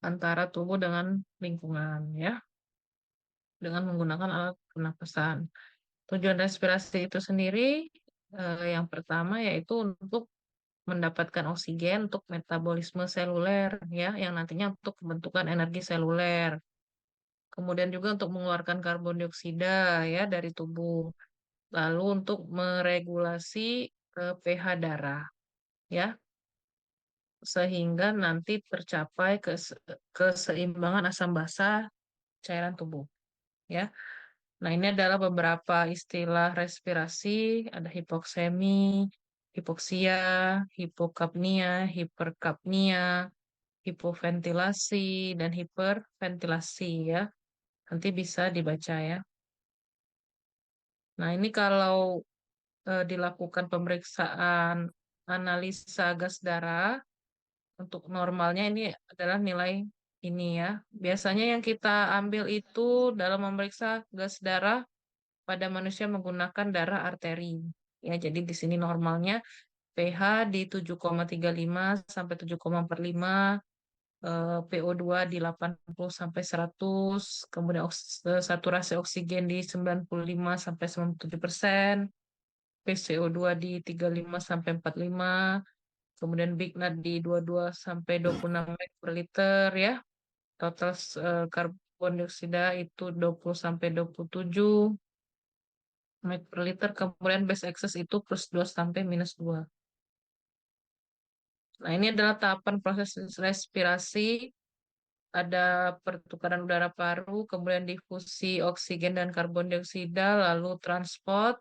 antara tubuh dengan lingkungan ya, dengan menggunakan alat pernapasan. Tujuan respirasi itu sendiri yang pertama yaitu untuk mendapatkan oksigen untuk metabolisme seluler ya, yang nantinya untuk pembentukan energi seluler. Kemudian juga untuk mengeluarkan karbon dioksida ya dari tubuh. Lalu untuk meregulasi pH darah ya, sehingga nanti tercapai keseimbangan asam basa cairan tubuh ya. Nah, ini adalah beberapa istilah respirasi, ada hipoksemi, hipoksia, hipokapnia, hiperkapnia, hipoventilasi, dan hiperventilasi ya. Nanti bisa dibaca ya. Nah, ini kalau dilakukan pemeriksaan analisa gas darah, untuk normalnya ini adalah nilai ini ya. Biasanya yang kita ambil itu dalam memeriksa gas darah pada manusia menggunakan darah arteri. Ya, jadi di sini normalnya pH di 7,35 sampai 7,45, PO2 di 80 sampai 100, kemudian saturasi oksigen di 95 sampai 97%, PCO2 di 35 sampai 45, kemudian Big Nut di 22 sampai 26 mg per liter ya. Total karbon dioksida itu 20 sampai 27 mg per liter, kemudian base excess itu +2 sampai -2. Nah, ini adalah tahapan proses respirasi. Ada pertukaran udara paru, kemudian difusi oksigen dan karbon dioksida, lalu transport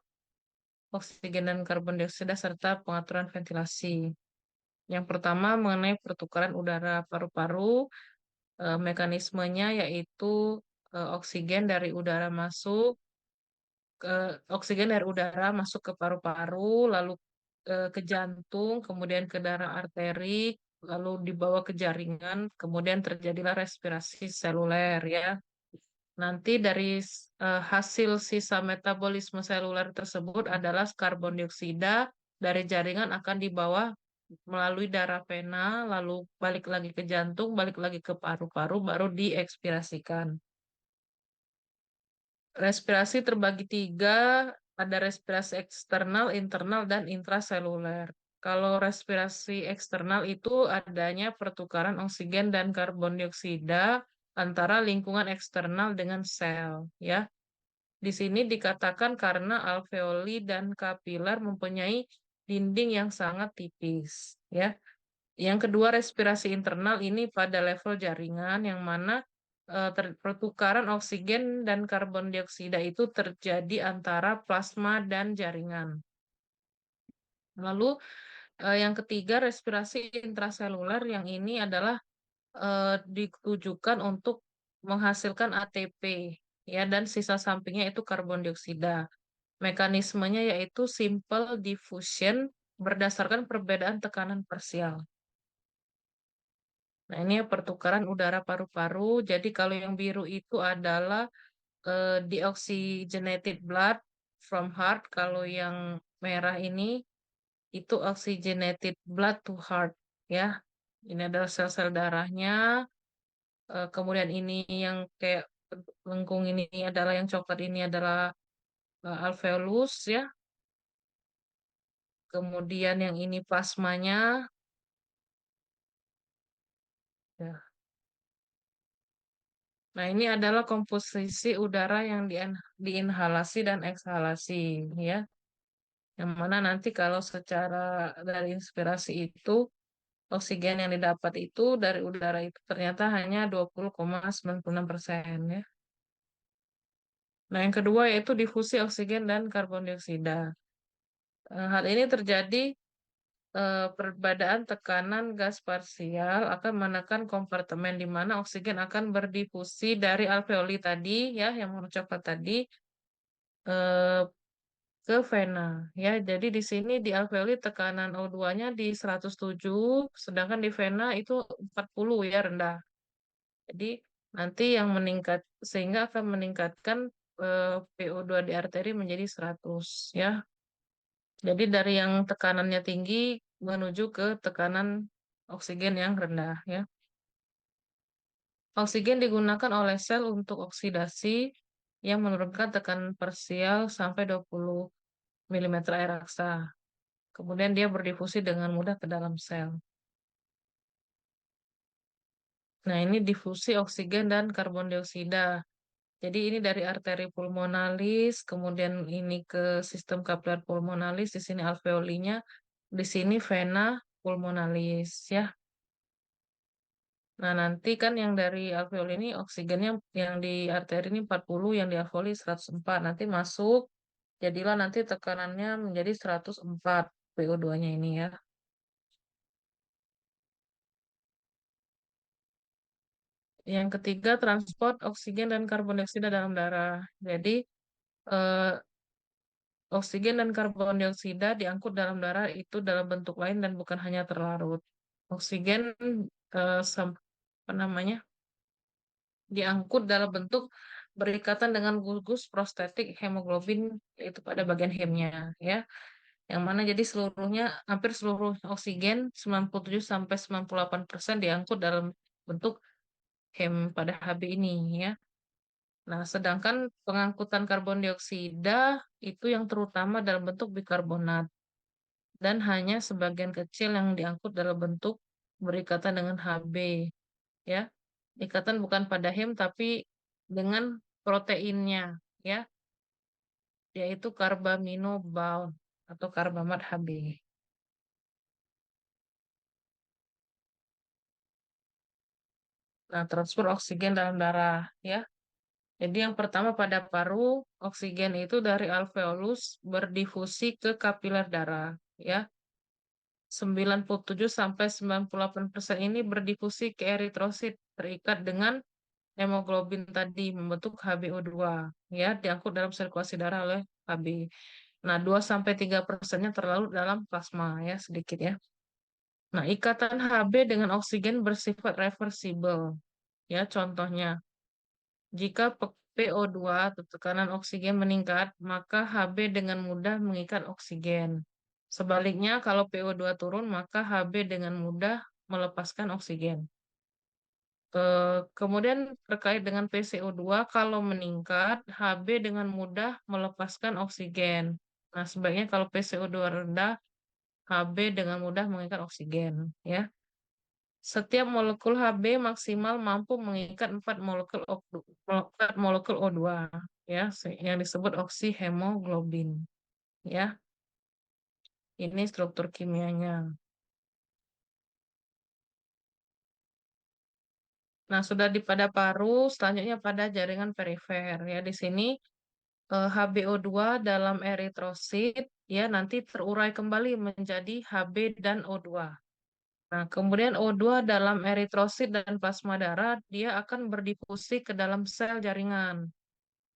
oksigen dan karbon dioksida, serta pengaturan ventilasi. Yang pertama mengenai pertukaran udara paru-paru, mekanismenya yaitu oksigen dari udara masuk ke oksigen dari udara masuk ke paru-paru, lalu ke jantung, kemudian ke darah arteri, lalu dibawa ke jaringan, kemudian terjadilah respirasi seluler ya. Nanti dari hasil sisa metabolisme seluler tersebut adalah karbon dioksida dari jaringan akan dibawa melalui darah vena, lalu balik lagi ke jantung, balik lagi ke paru-paru, baru diekspirasikan. Respirasi terbagi tiga, ada respirasi eksternal, internal, dan intraseluler. Kalau respirasi eksternal itu adanya pertukaran oksigen dan karbon dioksida antara lingkungan eksternal dengan sel, ya. Di sini dikatakan karena alveoli dan kapiler mempunyai dinding yang sangat tipis, ya. Yang kedua, respirasi internal ini pada level jaringan yang mana pertukaran oksigen dan karbon dioksida itu terjadi antara plasma dan jaringan. Lalu yang ketiga, respirasi intraseluler yang ini adalah ditujukan untuk menghasilkan ATP ya, dan sisa sampingnya itu karbon dioksida. Mekanismenya yaitu simple diffusion berdasarkan perbedaan tekanan parsial. Nah, ini ya pertukaran udara paru-paru. Jadi kalau yang biru itu adalah deoxygenated blood from heart. Kalau yang merah ini itu oxygenated blood to heart ya. Ini adalah sel-sel darahnya. Kemudian ini yang kayak bentuk lengkung ini adalah yang coklat ini adalah alveolus ya. Kemudian yang ini plasmanya. Ya. Nah, ini adalah komposisi udara yang diinhalasi dan ekshalasi ya. Yang mana nanti kalau secara dari inspirasi itu oksigen yang didapat itu dari udara itu ternyata hanya 20,96% ya. Nah, yang kedua yaitu difusi oksigen dan karbon dioksida. Hal ini terjadi perbedaan tekanan gas parsial akan menekan kompartemen di mana oksigen akan berdifusi dari alveoli tadi ya, yang warna coklat tadi eh, ke vena ya. Jadi di sini di alveoli tekanan O2-nya di 107, sedangkan di vena itu 40 ya, rendah. Jadi nanti yang meningkat sehingga akan meningkatkan PO2 di arteri menjadi 100 ya. Jadi dari yang tekanannya tinggi menuju ke tekanan oksigen yang rendah ya. Oksigen digunakan oleh sel untuk oksidasi yang menurunkan tekanan parsial sampai 20 milimeter air raksa. Kemudian dia berdifusi dengan mudah ke dalam sel. Nah, ini difusi oksigen dan karbon dioksida. Jadi ini dari arteri pulmonalis, kemudian ini ke sistem kapiler pulmonalis, di sini alveolinya, di sini vena pulmonalis ya. Nah, nanti kan yang dari alveoli ini oksigennya yang di arteri ini 40, yang di alveoli 104. Nanti masuk, jadilah nanti tekanannya menjadi 104 PO2-nya ini ya. Yang ketiga, transport oksigen dan karbon dioksida dalam darah. Jadi, eh, oksigen dan karbon dioksida diangkut dalam darah itu dalam bentuk lain dan bukan hanya terlarut. Oksigen apa namanya? Diangkut dalam bentuk berikatan dengan gugus prostetik hemoglobin yaitu pada bagian hemnya ya. Yang mana jadi seluruhnya hampir seluruh oksigen 97 sampai 98% diangkut dalam bentuk hem pada HB ini ya. Nah, sedangkan pengangkutan karbon dioksida itu yang terutama dalam bentuk bikarbonat dan hanya sebagian kecil yang diangkut dalam bentuk berikatan dengan HB ya. Ikatan bukan pada hem tapi dengan proteinnya ya, yaitu carbamino bound atau karbamat HB. Nah, transfer oksigen dalam darah ya. Jadi yang pertama pada paru, oksigen itu dari alveolus berdifusi ke kapiler darah ya. 97 sampai 98% ini berdifusi ke eritrosit terikat dengan hemoglobin tadi membentuk HbO2 ya, diangkut dalam sirkulasi darah oleh Hb. Nah, 2 sampai 3%-nya terlalu dalam plasma ya, sedikit ya. Nah, ikatan Hb dengan oksigen bersifat reversibel. Ya, contohnya, jika PO2 atau tekanan oksigen meningkat, maka Hb dengan mudah mengikat oksigen. Sebaliknya, kalau PO2 turun, maka Hb dengan mudah melepaskan oksigen. Kemudian terkait dengan PCO2, kalau meningkat, Hb dengan mudah melepaskan oksigen. Nah, sebaiknya kalau PCO2 rendah, Hb dengan mudah mengikat oksigen. Ya, setiap molekul Hb maksimal mampu mengikat 4 molekul O2, ya, yang disebut oksihemoglobin. Ya, ini struktur kimianya. Nah, sudah di pada paru, selanjutnya pada jaringan perifer. Ya, di sini HbO2 dalam eritrosit ya nanti terurai kembali menjadi Hb dan O2. Nah, kemudian O2 dalam eritrosit dan plasma darah dia akan berdifusi ke dalam sel jaringan.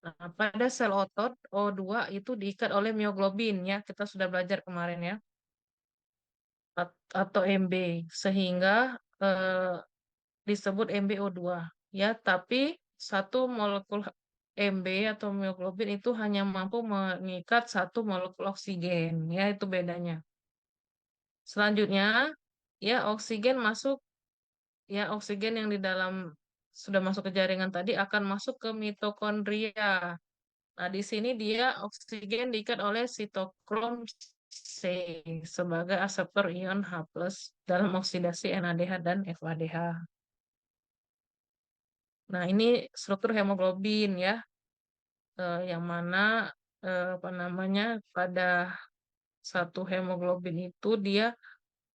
Nah, pada sel otot O2 itu diikat oleh mioglobin ya, kita sudah belajar kemarin ya, atau Mb sehingga eh, disebut MbO2 ya, tapi satu molekul Mb atau mioglobin itu hanya mampu mengikat satu molekul oksigen ya, itu bedanya. Selanjutnya ya oksigen masuk ya, oksigen yang di dalam sudah masuk ke jaringan tadi akan masuk ke mitokondria. Nah, di sini dia oksigen diikat oleh sitokrom C sebagai aseptor ion H+ dalam oksidasi NADH dan FADH. Nah, ini struktur hemoglobin ya, yang mana apa namanya pada satu hemoglobin itu dia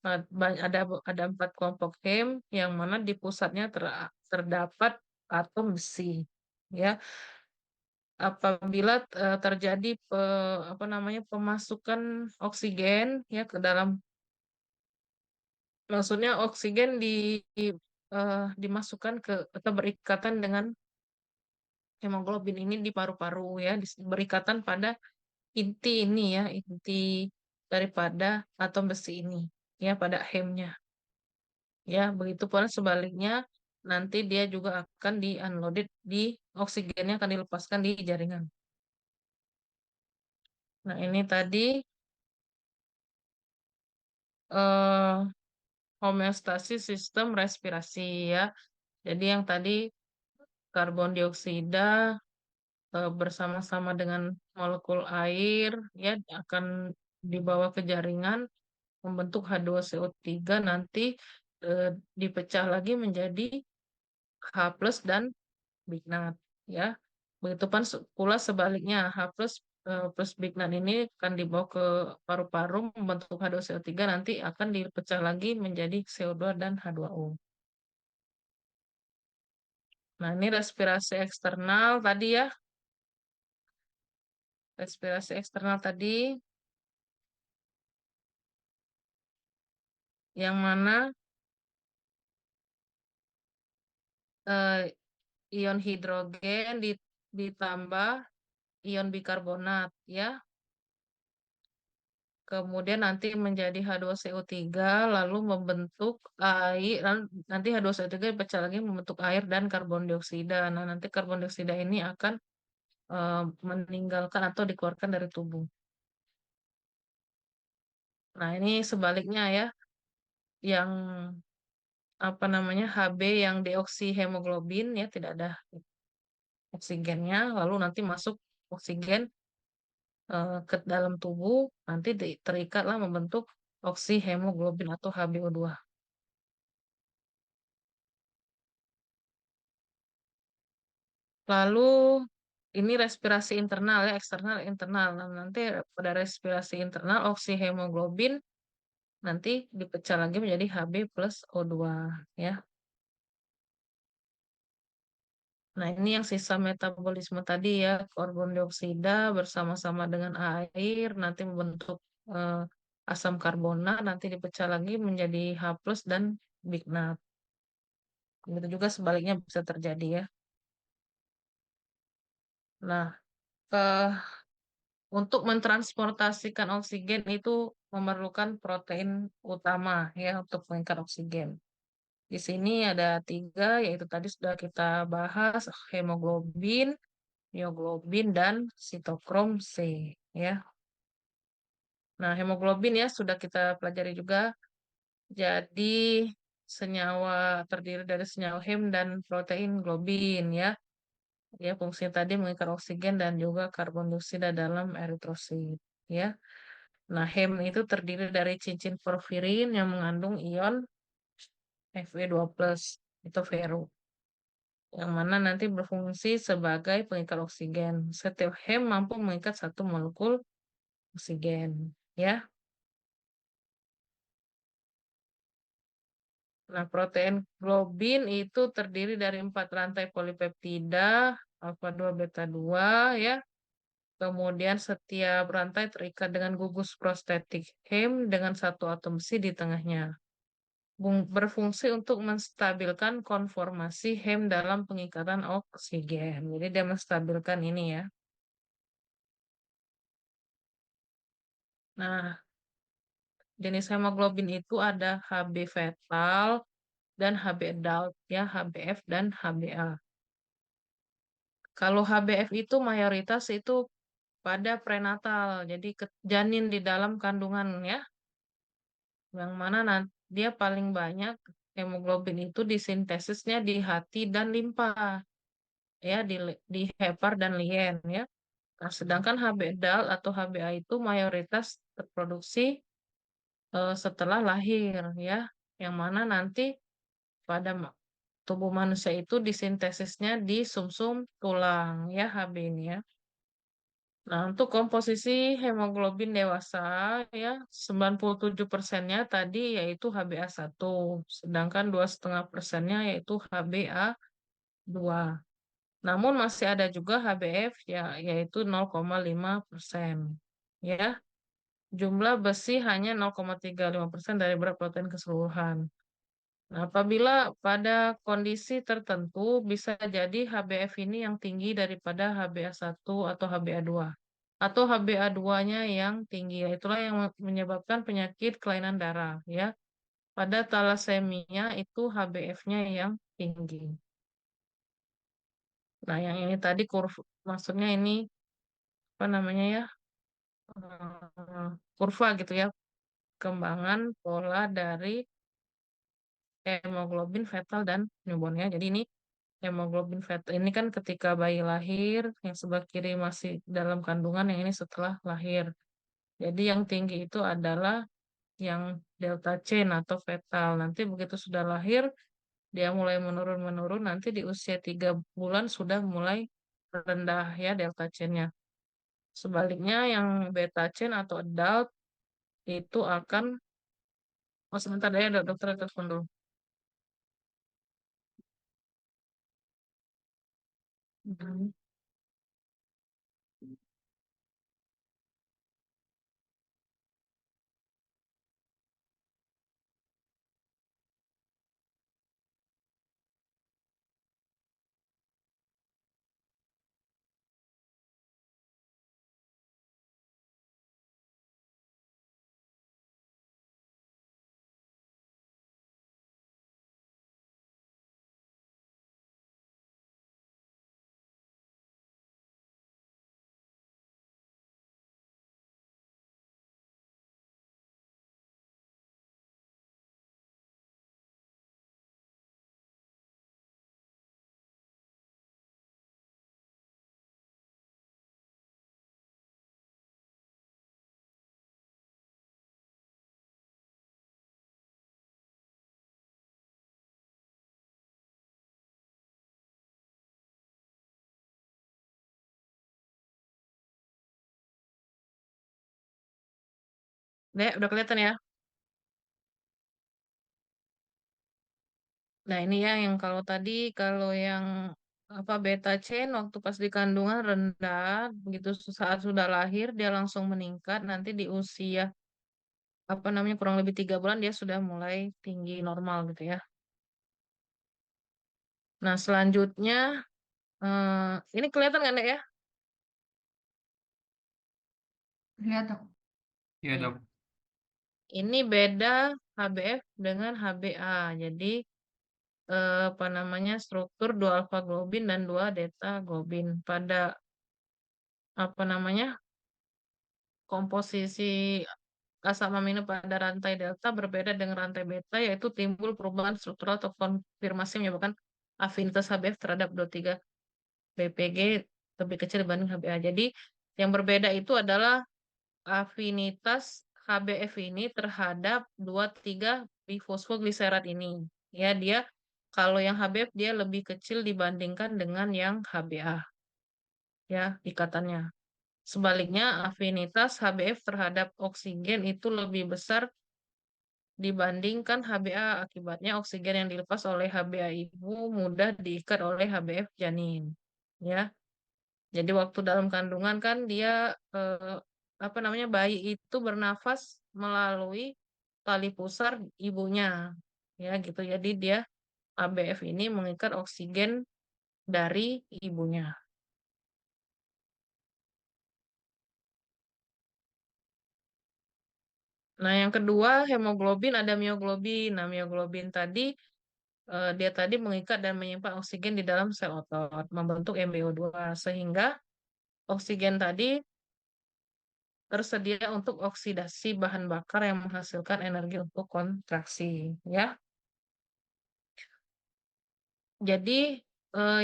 ada 4 kelompok hem yang mana di pusatnya terdapat atom besi. Ya, apabila terjadi apa namanya pemasukan oksigen ya ke dalam, maksudnya oksigen dimasukkan ke atau berikatan dengan hemoglobin ini di paru-paru ya, berikatan pada inti ini ya, inti daripada atom besi ini ya pada hemnya. Ya, begitu pula sebaliknya nanti dia juga akan di-unloaded oksigennya akan dilepaskan di jaringan. Nah, ini tadi eh, homeostasis sistem respirasi ya. Jadi yang tadi karbon dioksida bersama-sama dengan molekul air ya akan dibawa ke jaringan membentuk H2CO3 nanti eh, dipecah lagi menjadi H plus dan Bignat ya. Begitupun pula sebaliknya H plus plus Bignat ini akan dibawa ke paru-paru membentuk H2CO3 nanti akan dipecah lagi menjadi CO2 dan H2O. Nah, ini respirasi eksternal tadi ya. Respirasi eksternal tadi yang mana eh, ion hidrogen ditambah ion bikarbonat ya. Kemudian nanti menjadi H2CO3 lalu membentuk air nanti H2CO3 dipecah lagi membentuk air dan karbon dioksida. Nah, nanti karbon dioksida ini akan eh, meninggalkan atau dikeluarkan dari tubuh. Nah, ini sebaliknya ya, yang apa namanya Hb yang deoksihemoglobin ya tidak ada oksigennya, lalu nanti masuk oksigen ke dalam tubuh, nanti terikatlah membentuk oksihemoglobin atau HbO2. Lalu ini respirasi internal ya, eksternal, internal. Nah, nanti pada respirasi internal oksihemoglobin nanti dipecah lagi menjadi Hb plus O2 ya. Nah, ini yang sisa metabolisme tadi ya, karbon dioksida bersama-sama dengan air nanti membentuk eh, asam karbonat, nanti dipecah lagi menjadi H plus dan bignat. Begitu juga sebaliknya bisa terjadi ya. Nah, eh, untuk mentransportasikan oksigen itu memerlukan protein utama ya untuk mengikat oksigen. Di sini ada tiga, yaitu tadi sudah kita bahas, hemoglobin, mioglobin, dan sitokrom C. Ya. Nah, hemoglobin ya sudah kita pelajari juga. Jadi senyawa terdiri dari senyawa hem dan protein globin ya. Ya, fungsinya tadi mengikat oksigen dan juga karbon dioksida dalam eritrosit. Ya. Nah, hem itu terdiri dari cincin porfirin yang mengandung ion Fe2+, itu feru, yang mana nanti berfungsi sebagai pengikat oksigen. Setiap hem mampu mengikat satu molekul oksigen. Ya. Nah, protein globin itu terdiri dari 4 rantai polipeptida, alfa 2 beta 2 ya. Kemudian setiap rantai terikat dengan gugus prostetik hem dengan satu atom besi di tengahnya. Berfungsi untuk menstabilkan konformasi hem dalam pengikatan oksigen. Jadi dia menstabilkan ini ya. Nah, jenis hemoglobin itu ada Hb fetal dan Hb adult ya, HbF dan Hba. Kalau HbF itu mayoritas itu pada prenatal, jadi janin di dalam kandungan ya, yang mana nanti dia paling banyak hemoglobin itu disintesisnya di hati dan limpa ya, di hepar dan lien ya. Nah, sedangkan Hb adult atau Hba itu mayoritas terproduksi setelah lahir ya, yang mana nanti pada tubuh manusia itu disintesisnya di sumsum tulang ya Hb ini ya. Nah, untuk komposisi hemoglobin dewasa ya 97%-nya tadi yaitu Hba1, sedangkan 2,5%-nya yaitu Hba2. Namun masih ada juga HbF ya yaitu 0,5%. Ya, jumlah besi hanya 0,35% dari berat protein keseluruhan. Nah, apabila pada kondisi tertentu bisa jadi HbF ini yang tinggi daripada Hba1 atau Hba2 atau Hba2-nya yang tinggi. Itulah yang menyebabkan penyakit kelainan darah ya. Pada talasemia itu HbF-nya yang tinggi. Nah, yang ini tadi maksudnya ini apa namanya ya? Kurva gitu ya, kembangan pola dari hemoglobin fetal dan newborn ya. Jadi ini Hemoglobin fetal ini kan ketika bayi lahir, yang sebelah kiri masih dalam kandungan, yang ini setelah lahir. Jadi yang tinggi itu adalah yang delta chain atau fetal. Nanti begitu sudah lahir, dia mulai menurun-menurun. Nanti di usia 3 bulan sudah mulai rendah ya delta chain-nya. Sebaliknya yang beta chain atau adult itu akan, oh sebentar ya dokter telepon dulu. Mhm. Dek, udah kelihatan ya? Nah, ini ya yang kalau tadi, kalau yang apa beta chain waktu pas di kandungan rendah, begitu saat sudah lahir dia langsung meningkat. Nanti di usia apa namanya kurang lebih 3 bulan dia sudah mulai tinggi normal gitu ya. Nah, selanjutnya ini kelihatan kan Dek ya? Lihat dok. Iya Iya. dok. Ini beda HbF dengan Hba. Jadi apa namanya struktur 2 alfa globin dan 2 beta globin pada apa namanya komposisi asam amino pada rantai delta berbeda dengan rantai beta, yaitu timbul perubahan struktural atau konfirmasi menyebabkan afinitas HbF terhadap 23 BPG lebih kecil dibanding Hba. Jadi yang berbeda itu adalah afinitas HbF ini terhadap 23 bifosfogliserat ini. Ya, dia kalau yang HbF dia lebih kecil dibandingkan dengan yang Hba, ya, ikatannya. Sebaliknya, afinitas HbF terhadap oksigen itu lebih besar dibandingkan Hba. Akibatnya oksigen yang dilepas oleh Hba ibu mudah diikat oleh HbF janin. Ya, jadi waktu dalam kandungan kan dia eh, apa namanya bayi itu bernafas melalui tali pusar ibunya. Ya, gitu. Jadi dia HbF ini mengikat oksigen dari ibunya. Nah, yang kedua hemoglobin ada mioglobin. Nah, mioglobin tadi dia tadi mengikat dan menyimpan oksigen di dalam sel otot, membentuk MbO2 sehingga oksigen tadi tersedia untuk oksidasi bahan bakar yang menghasilkan energi untuk kontraksi, ya. Jadi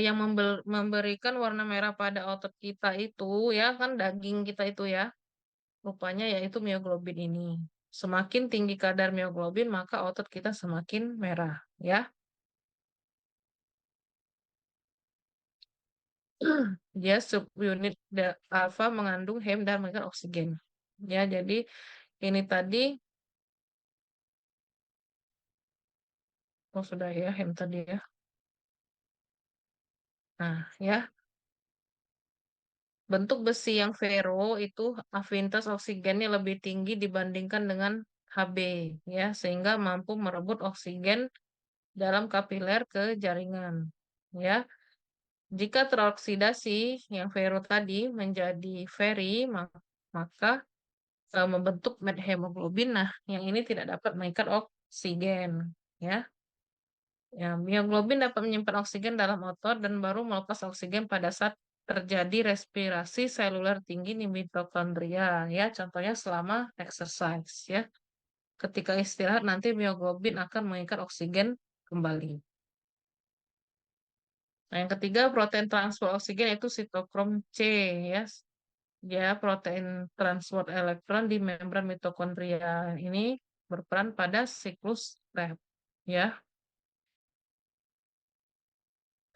yang memberikan warna merah pada otot kita itu ya kan daging kita itu ya, rupanya yaitu mioglobin ini. Semakin tinggi kadar mioglobin, maka otot kita semakin merah, ya. Dia subunit alfa mengandung hem dan mengandung oksigen. Ya, jadi ini tadi, oh sudah ya, hem tadi ya. Nah, ya, bentuk besi yang ferro itu afinitas oksigennya lebih tinggi dibandingkan dengan Hb, ya, sehingga mampu merebut oksigen dalam kapiler ke jaringan. Ya, jika teroksidasi yang ferro tadi menjadi feri, maka membentuk methemoglobin. Nah, yang ini tidak dapat mengikat oksigen. Ya, ya, mioglobin dapat menyimpan oksigen dalam otot dan baru melepas oksigen pada saat terjadi respirasi seluler tinggi di mitokondria. Ya, contohnya selama exercise. Ya, ketika istirahat nanti mioglobin akan mengikat oksigen kembali. Nah, yang ketiga protein transport oksigen itu sitokrom C ya. Dia protein transport elektron di membran mitokondria ini berperan pada siklus Krebs ya.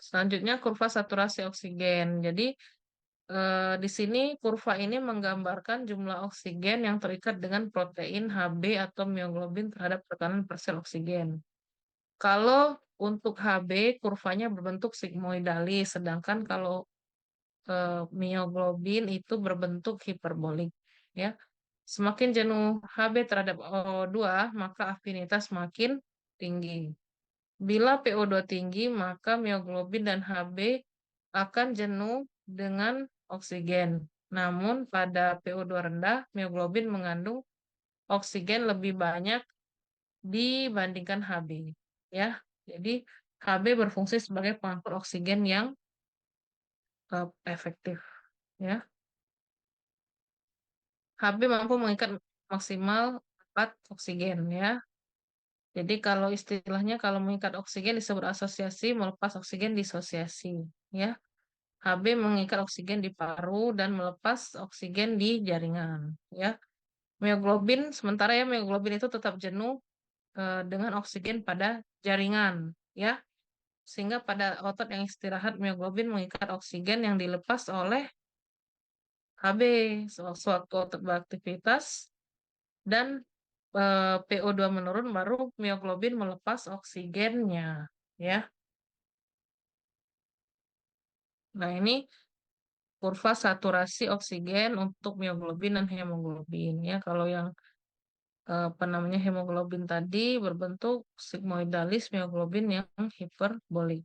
Selanjutnya kurva saturasi oksigen. Jadi di sini kurva ini menggambarkan jumlah oksigen yang terikat dengan protein Hb atau mioglobin terhadap tekanan per sel oksigen. Kalau untuk Hb kurvanya berbentuk sigmoidalis, sedangkan kalau mioglobin itu berbentuk hiperbolik. Ya, semakin jenuh Hb terhadap O2, maka afinitas makin tinggi. Bila PO2 tinggi, maka mioglobin dan Hb akan jenuh dengan oksigen. Namun pada PO2 rendah, mioglobin mengandung oksigen lebih banyak dibandingkan Hb. Ya, jadi Hb berfungsi sebagai pengangkut oksigen yang efektif. Ya, Hb mampu mengikat maksimal 4 oksigen. Ya, jadi kalau istilahnya kalau mengikat oksigen disebut asosiasi, melepas oksigen disosiasi. Ya. Hb mengikat oksigen di paru dan melepas oksigen di jaringan. Ya, mioglobin sementara ya mioglobin itu tetap jenuh dengan oksigen pada jaringan. Ya, sehingga pada otot yang istirahat mioglobin mengikat oksigen yang dilepas oleh Hb sewaktu otot beraktivitas dan PO2 menurun baru mioglobin melepas oksigennya. Ya, nah ini kurva saturasi oksigen untuk mioglobin dan hemoglobin ya. Kalau yang apa namanya hemoglobin tadi berbentuk sigmoidalis, mioglobin yang hiperbolik.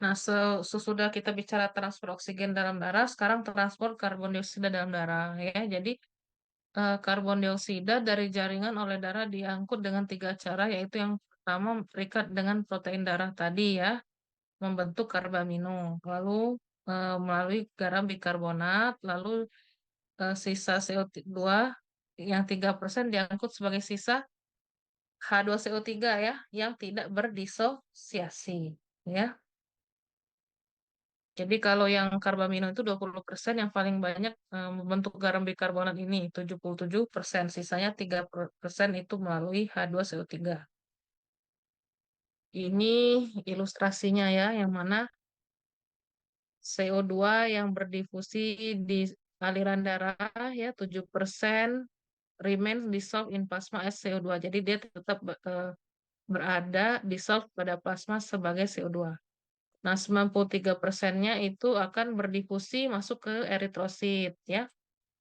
Nah, sesudah kita bicara transport oksigen dalam darah, sekarang transport karbon dioksida dalam darah ya. Jadi karbon dioksida dari jaringan oleh darah diangkut dengan tiga cara, yaitu yang pertama terikat dengan protein darah tadi ya, membentuk karbamino, lalu melalui garam bikarbonat, lalu sisa CO2 yang 3% diangkut sebagai sisa H2CO3 ya, yang tidak berdisosiasi ya. Jadi kalau yang karbamino itu 20%, yang paling banyak membentuk garam bikarbonat ini 77%, sisanya 3% itu melalui H2CO3. Ini ilustrasinya ya, yang mana CO2 yang berdifusi di aliran darah ya 7% remain dissolved in plasma as CO2. Jadi dia tetap berada dissolved pada plasma sebagai CO2. Nah, 93%-nya itu akan berdifusi masuk ke eritrosit ya,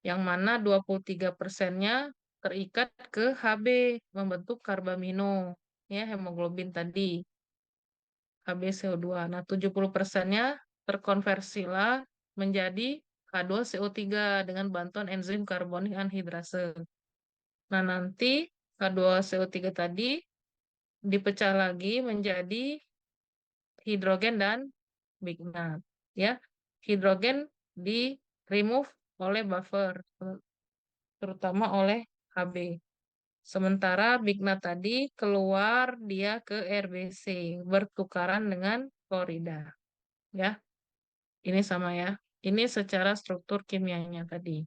yang mana 23%-nya terikat ke Hb membentuk karbamino ya, hemoglobin tadi, HbCO2. Nah, 70%-nya terkonversilah menjadi H2CO3 dengan bantuan enzim karbonik anhidrase. Nah, nanti H2CO3 tadi dipecah lagi menjadi hidrogen dan bignat. Ya, hidrogen di remove oleh buffer, terutama oleh Hb. Sementara bignat tadi keluar dia ke RBC, bertukaran dengan klorida. Ya, ini sama ya. Ini secara struktur kimianya tadi.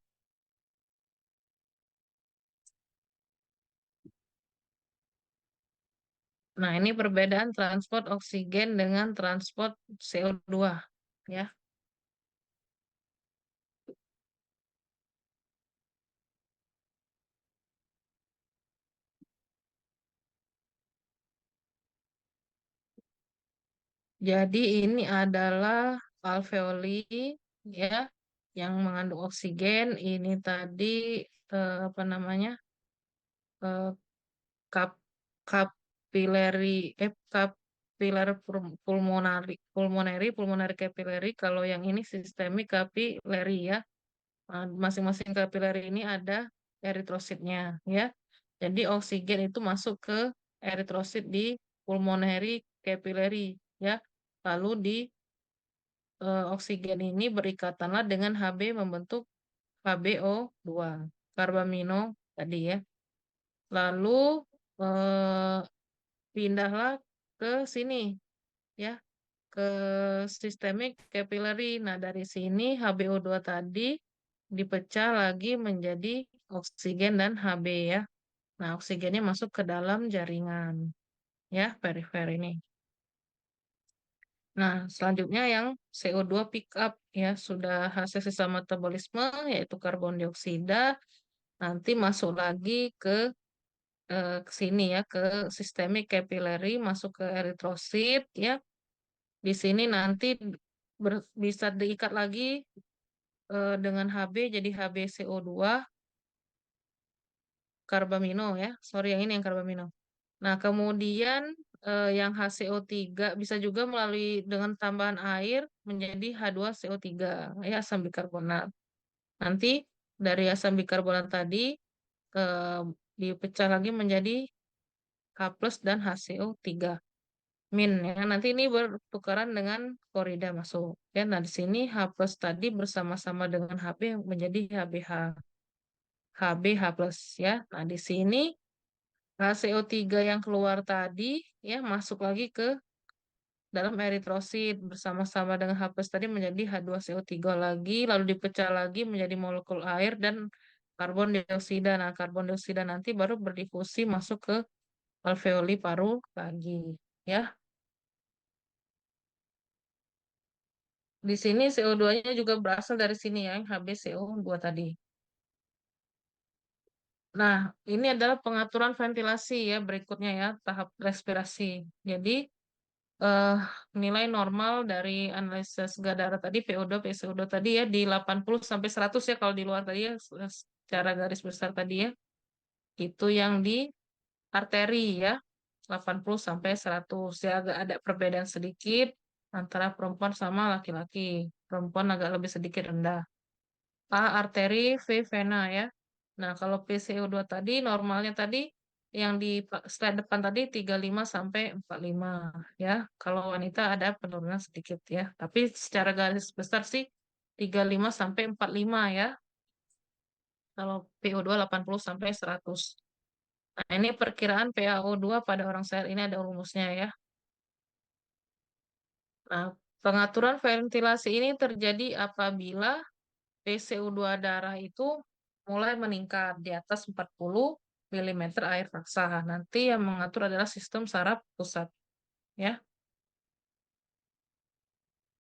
Nah, ini perbedaan transport oksigen dengan transport CO2. Ya, jadi ini adalah alveoli ya yang mengandung oksigen. Ini tadi apa namanya? eh, kap kapilari kapiler pulmonari kapilari. Kalau yang ini sistemik kapilari ya. Masing-masing kapilari ini ada eritrositnya ya. Jadi oksigen itu masuk ke eritrosit di pulmonary capillary ya. Lalu di oksigen ini berikatanlah dengan Hb membentuk HBO2, karbamino tadi ya. Lalu pindahlah ke sini ya, ke systemic capillary. Nah, dari sini HbO2 tadi dipecah lagi menjadi oksigen dan Hb ya. Nah, oksigennya masuk ke dalam jaringan ya, perifer ini. Nah, selanjutnya yang CO2 pick up ya, sudah hasil sisa metabolisme yaitu karbon dioksida, nanti masuk lagi ke sini ya, ke sistemik capillary, masuk ke eritrosit ya. Di sini nanti bisa diikat lagi dengan Hb jadi HbCO2 karbamino ya. Sorry, yang ini yang karbamino. Nah, kemudian yang HCO3 bisa juga melalui dengan tambahan air menjadi H2CO3 ya, asam bikarbonat. Nanti dari asam bikarbonat tadi eh, dipecah lagi menjadi H plus dan HCO3 min ya. Nanti ini bertukaran dengan klorida masuk ya. Nah, di sini H plus tadi bersama-sama dengan Hb menjadi HBH. HbH plus ya. Nah, di sini HCO3 yang keluar tadi ya masuk lagi ke dalam eritrosit bersama-sama dengan H plus tadi menjadi H2CO3 lagi, lalu dipecah lagi menjadi molekul air dan karbon dioksida. Nah, karbon dioksida nanti baru berdifusi masuk ke alveoli paru lagi. Ya, di sini CO2-nya juga berasal dari sini ya, yang HbCO2 tadi. Nah, ini adalah pengaturan ventilasi ya, berikutnya ya, tahap respirasi. Jadi, eh, nilai normal dari analisis gas darah tadi PO2 PCO2 tadi ya di 80 sampai 100 ya kalau di luar tadi ya secara garis besar tadi ya. Itu yang di arteri ya 80 sampai 100 ya, agak ada perbedaan sedikit antara perempuan sama laki-laki. Perempuan agak lebih sedikit rendah. A arteri, V vena ya. Nah, kalau PCO2 tadi normalnya tadi yang di slide depan tadi 35 sampai 45 ya. Kalau wanita ada penurunan sedikit ya. Tapi secara garis besar sih 35 sampai 45 ya. Kalau PO2 80 sampai 100. Nah, ini perkiraan PaO2 pada orang sehat ini ada rumusnya ya. Nah, pengaturan ventilasi ini terjadi apabila PCO2 darah itu mulai meningkat di atas 40 milimeter air paksa. Nanti yang mengatur adalah sistem saraf pusat. Ya.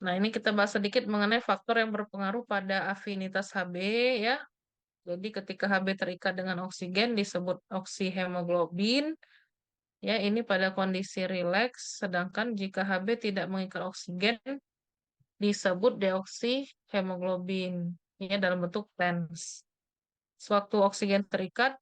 Nah, ini kita bahas sedikit mengenai faktor yang berpengaruh pada afinitas Hb ya. Jadi ketika Hb terikat dengan oksigen disebut oksihemoglobin. Ya, ini pada kondisi rileks. Sedangkan jika Hb tidak mengikat oksigen disebut deoksihemoglobin. Ya, dalam bentuk TENS. Sewaktu oksigen terikat,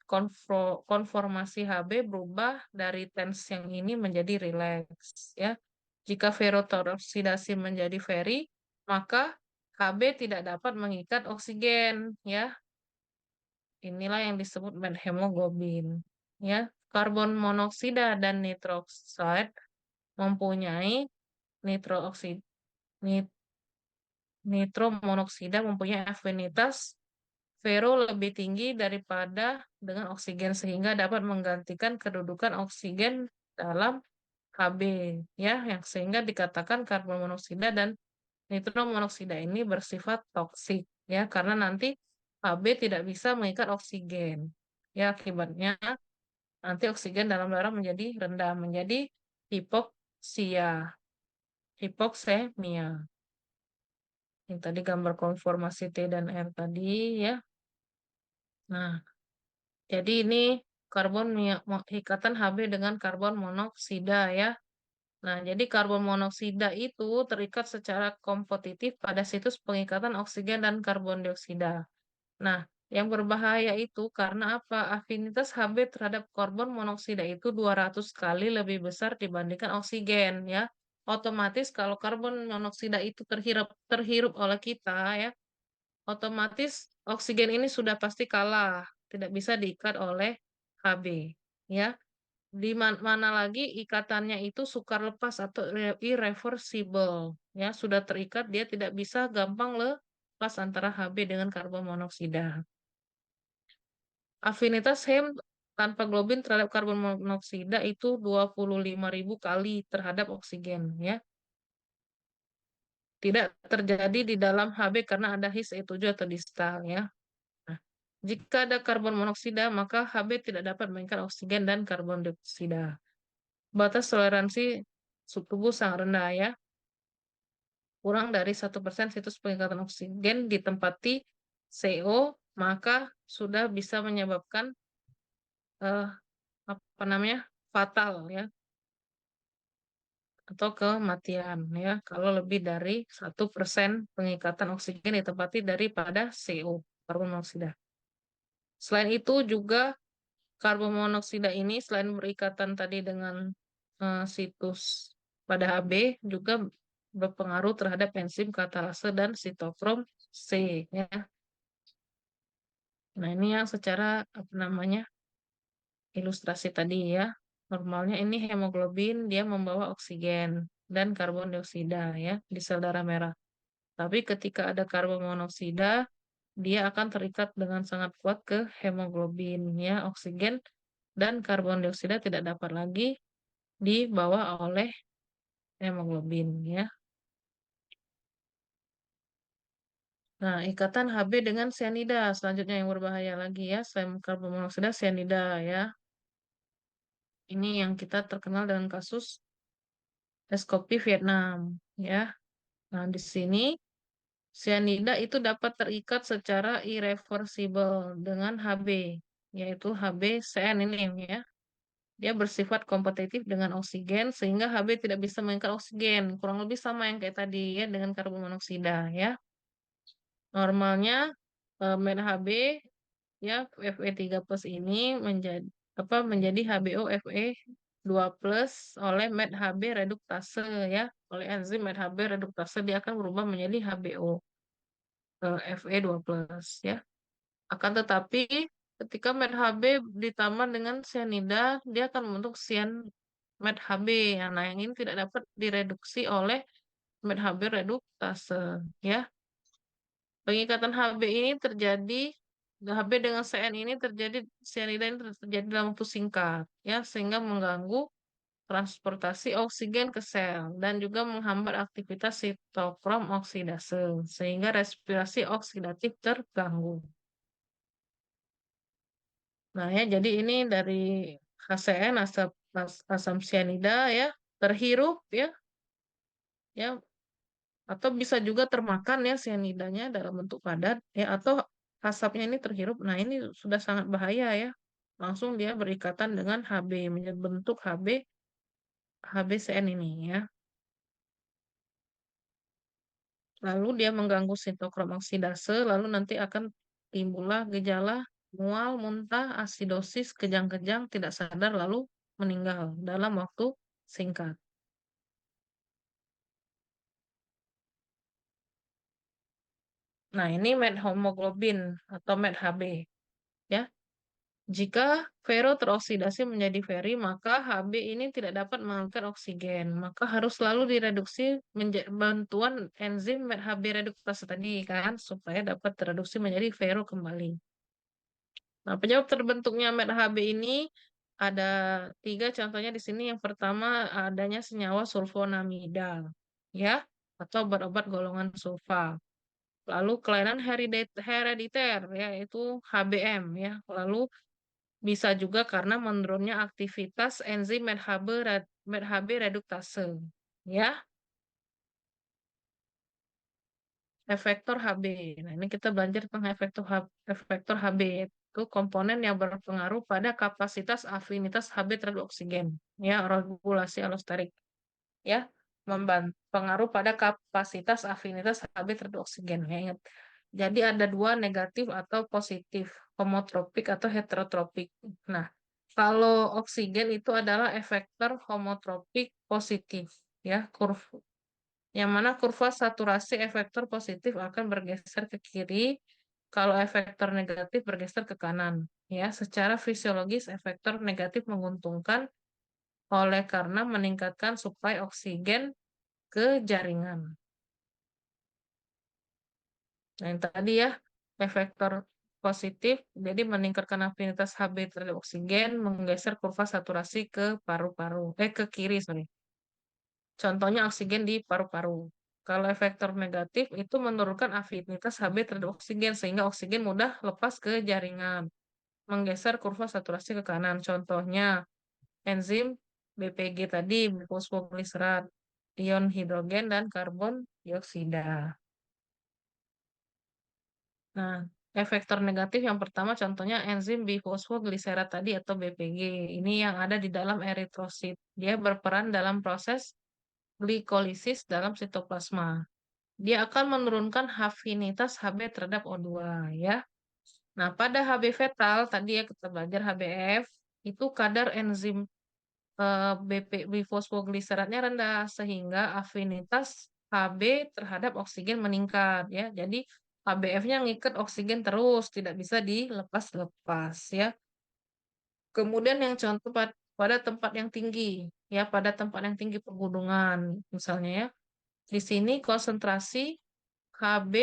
konformasi Hb berubah dari tens yang ini menjadi rileks. Ya. Jika ferrotoroksidasi menjadi ferri, maka Hb tidak dapat mengikat oksigen. Ya, inilah yang disebut methemoglobin. Ya, karbon monoksida dan nitroksida mempunyai nitrooksida, nitromonoksida mempunyai afinitas Vero lebih tinggi daripada dengan oksigen sehingga dapat menggantikan kedudukan oksigen dalam Hb ya, yang sehingga dikatakan karbon monoksida dan nitromonoksida ini bersifat toksik ya karena nanti Hb tidak bisa mengikat oksigen. Ya, akibatnya nanti oksigen dalam darah menjadi rendah, menjadi hipoksia, hipoksemia. Yang tadi gambar konformasi T dan R tadi ya. Nah, jadi ini ikatan Hb dengan karbon monoksida ya. Nah, jadi karbon monoksida itu terikat secara kompetitif pada situs pengikatan oksigen dan karbon dioksida. Nah, yang berbahaya itu karena apa? Afinitas Hb terhadap karbon monoksida itu 200 kali lebih besar dibandingkan oksigen ya. Otomatis kalau karbon monoksida itu terhirup oleh kita ya, otomatis oksigen ini sudah pasti kalah, tidak bisa diikat oleh Hb. Ya, di mana lagi ikatannya itu sukar lepas atau irreversible. Ya, sudah terikat dia tidak bisa gampang lepas antara Hb dengan karbon monoksida. Afinitas Hem tanpa globin terhadap karbon monoksida itu 25.000 kali terhadap oksigen ya. Tidak terjadi di dalam Hb karena ada His E7 atau distal ya. Nah, jika ada karbon monoksida, maka Hb tidak dapat mainkan oksigen dan karbon dioksida. Batas toleransi suhu tubuh sangat rendah ya. Kurang dari 1% situs pengikatan oksigen ditempati CO, maka sudah bisa menyebabkan eh, apa namanya fatal ya atau kematian ya kalau lebih dari 1% pengikatan oksigen ditempati daripada CO karbon monoksida. Selain itu juga karbon monoksida ini selain berikatan tadi dengan situs pada Hb juga berpengaruh terhadap enzim katalase dan sitokrom C ya. Nah, ini yang secara apa namanya ilustrasi tadi ya. Normalnya ini hemoglobin dia membawa oksigen dan karbon dioksida ya di sel darah merah. Tapi ketika ada karbon monoksida, dia akan terikat dengan sangat kuat ke hemoglobin ya. Oksigen dan karbon dioksida tidak dapat lagi dibawa oleh hemoglobin ya. Nah, ikatan Hb dengan sianida selanjutnya yang berbahaya lagi ya, selain karbon monoksida sianida ya. Ini yang kita terkenal dengan kasus es kopi Vietnam ya. Nah, di sini sianida itu dapat terikat secara irreversible dengan Hb, yaitu HbCN ini ya. Dia bersifat kompetitif dengan oksigen sehingga Hb tidak bisa mengikat oksigen. Kurang lebih sama yang kayak tadi ya dengan karbon monoksida ya. Normalnya MnHb ya Fe3+ ini menjadi HBO Fe2+ oleh MedHb reduktase ya. Oleh enzim MedHb reduktase dia akan berubah menjadi HBO Fe2+ ya. Akan tetapi ketika MedHb ditambah dengan sianida dia akan membentuk sian MedHb. Nah, yang ini tidak dapat direduksi oleh MedHb reduktase ya. Pengikatan Hb ini terjadi, Hb dengan Cn ini terjadi, sianida ini terjadi dalam waktu singkat, ya, sehingga mengganggu transportasi oksigen ke sel dan juga menghambat aktivitas sitokrom oksidase, sehingga respirasi oksidatif terganggu. Nah ya, jadi ini dari HCN asam sianida ya terhirup ya atau bisa juga termakan ya sianidanya dalam bentuk padat ya atau asapnya ini terhirup. Nah, ini sudah sangat bahaya ya. Langsung dia berikatan dengan Hb bentuk HbCN ini ya. Lalu dia mengganggu sitokrom oksidase lalu nanti akan timbullah gejala mual, muntah, asidosis, kejang-kejang, tidak sadar lalu meninggal dalam waktu singkat. Nah, ini methemoglobin atau methb ya. Jika fero teroksidasi menjadi feri, maka Hb ini tidak dapat mengangkat oksigen. Maka harus selalu direduksi bantuan enzim Hb reduktase tadi kan, supaya dapat tereduksi menjadi fero kembali. Nah, penyebab terbentuknya Hb ini ada 3 contohnya di sini. Yang pertama adanya senyawa sulfonamida, ya, atau obat-obat golongan sulfa. Lalu kelainan herediter, yaitu HBM, ya. Lalu bisa juga karena menurunnya aktivitas enzim MedHb reduktase. Ya, efektor Hb. Nah, ini kita belajar tentang efektor Hb, itu komponen yang berpengaruh pada kapasitas afinitas Hb terhadap oksigen. Ya, regulasi allosterik. Ya, pengaruh pada kapasitas afinitas Hb terhadap oksigen. Ya, ingat. Jadi ada dua negatif atau positif, homotropik atau heterotropik. Nah, kalau oksigen itu adalah efektor homotropik positif, ya, yang mana kurva saturasi efektor positif akan bergeser ke kiri, kalau efektor negatif bergeser ke kanan. Ya, secara fisiologis efektor negatif menguntungkan oleh karena meningkatkan suplai oksigen ke jaringan. Nah, yang tadi ya, efektor positif, jadi meningkatkan afinitas Hb terhadap oksigen, menggeser kurva saturasi ke paru-paru, ke kiri, sorry. Contohnya oksigen di paru-paru. Kalau efektor negatif itu menurunkan afinitas Hb terhadap oksigen sehingga oksigen mudah lepas ke jaringan, menggeser kurva saturasi ke kanan. Contohnya enzim BPG tadi, fosfogliserat, ion hidrogen dan karbon dioksida. Nah, efektor negatif yang pertama contohnya enzim bifosfogliserat tadi atau BPG. Ini yang ada di dalam eritrosit. Dia berperan dalam proses glikolisis dalam sitoplasma. Dia akan menurunkan afinitas Hb terhadap O2 ya. Nah, pada Hb fetal tadi ya kita belajar HbF itu kadar enzim bifosfogliseratnya rendah sehingga afinitas Hb terhadap oksigen meningkat ya. Jadi HbF-nya ngikat oksigen terus, tidak bisa dilepas-lepas ya. Kemudian yang contoh pada tempat yang tinggi ya, pada tempat yang tinggi pegunungan misalnya ya. Di sini konsentrasi Hb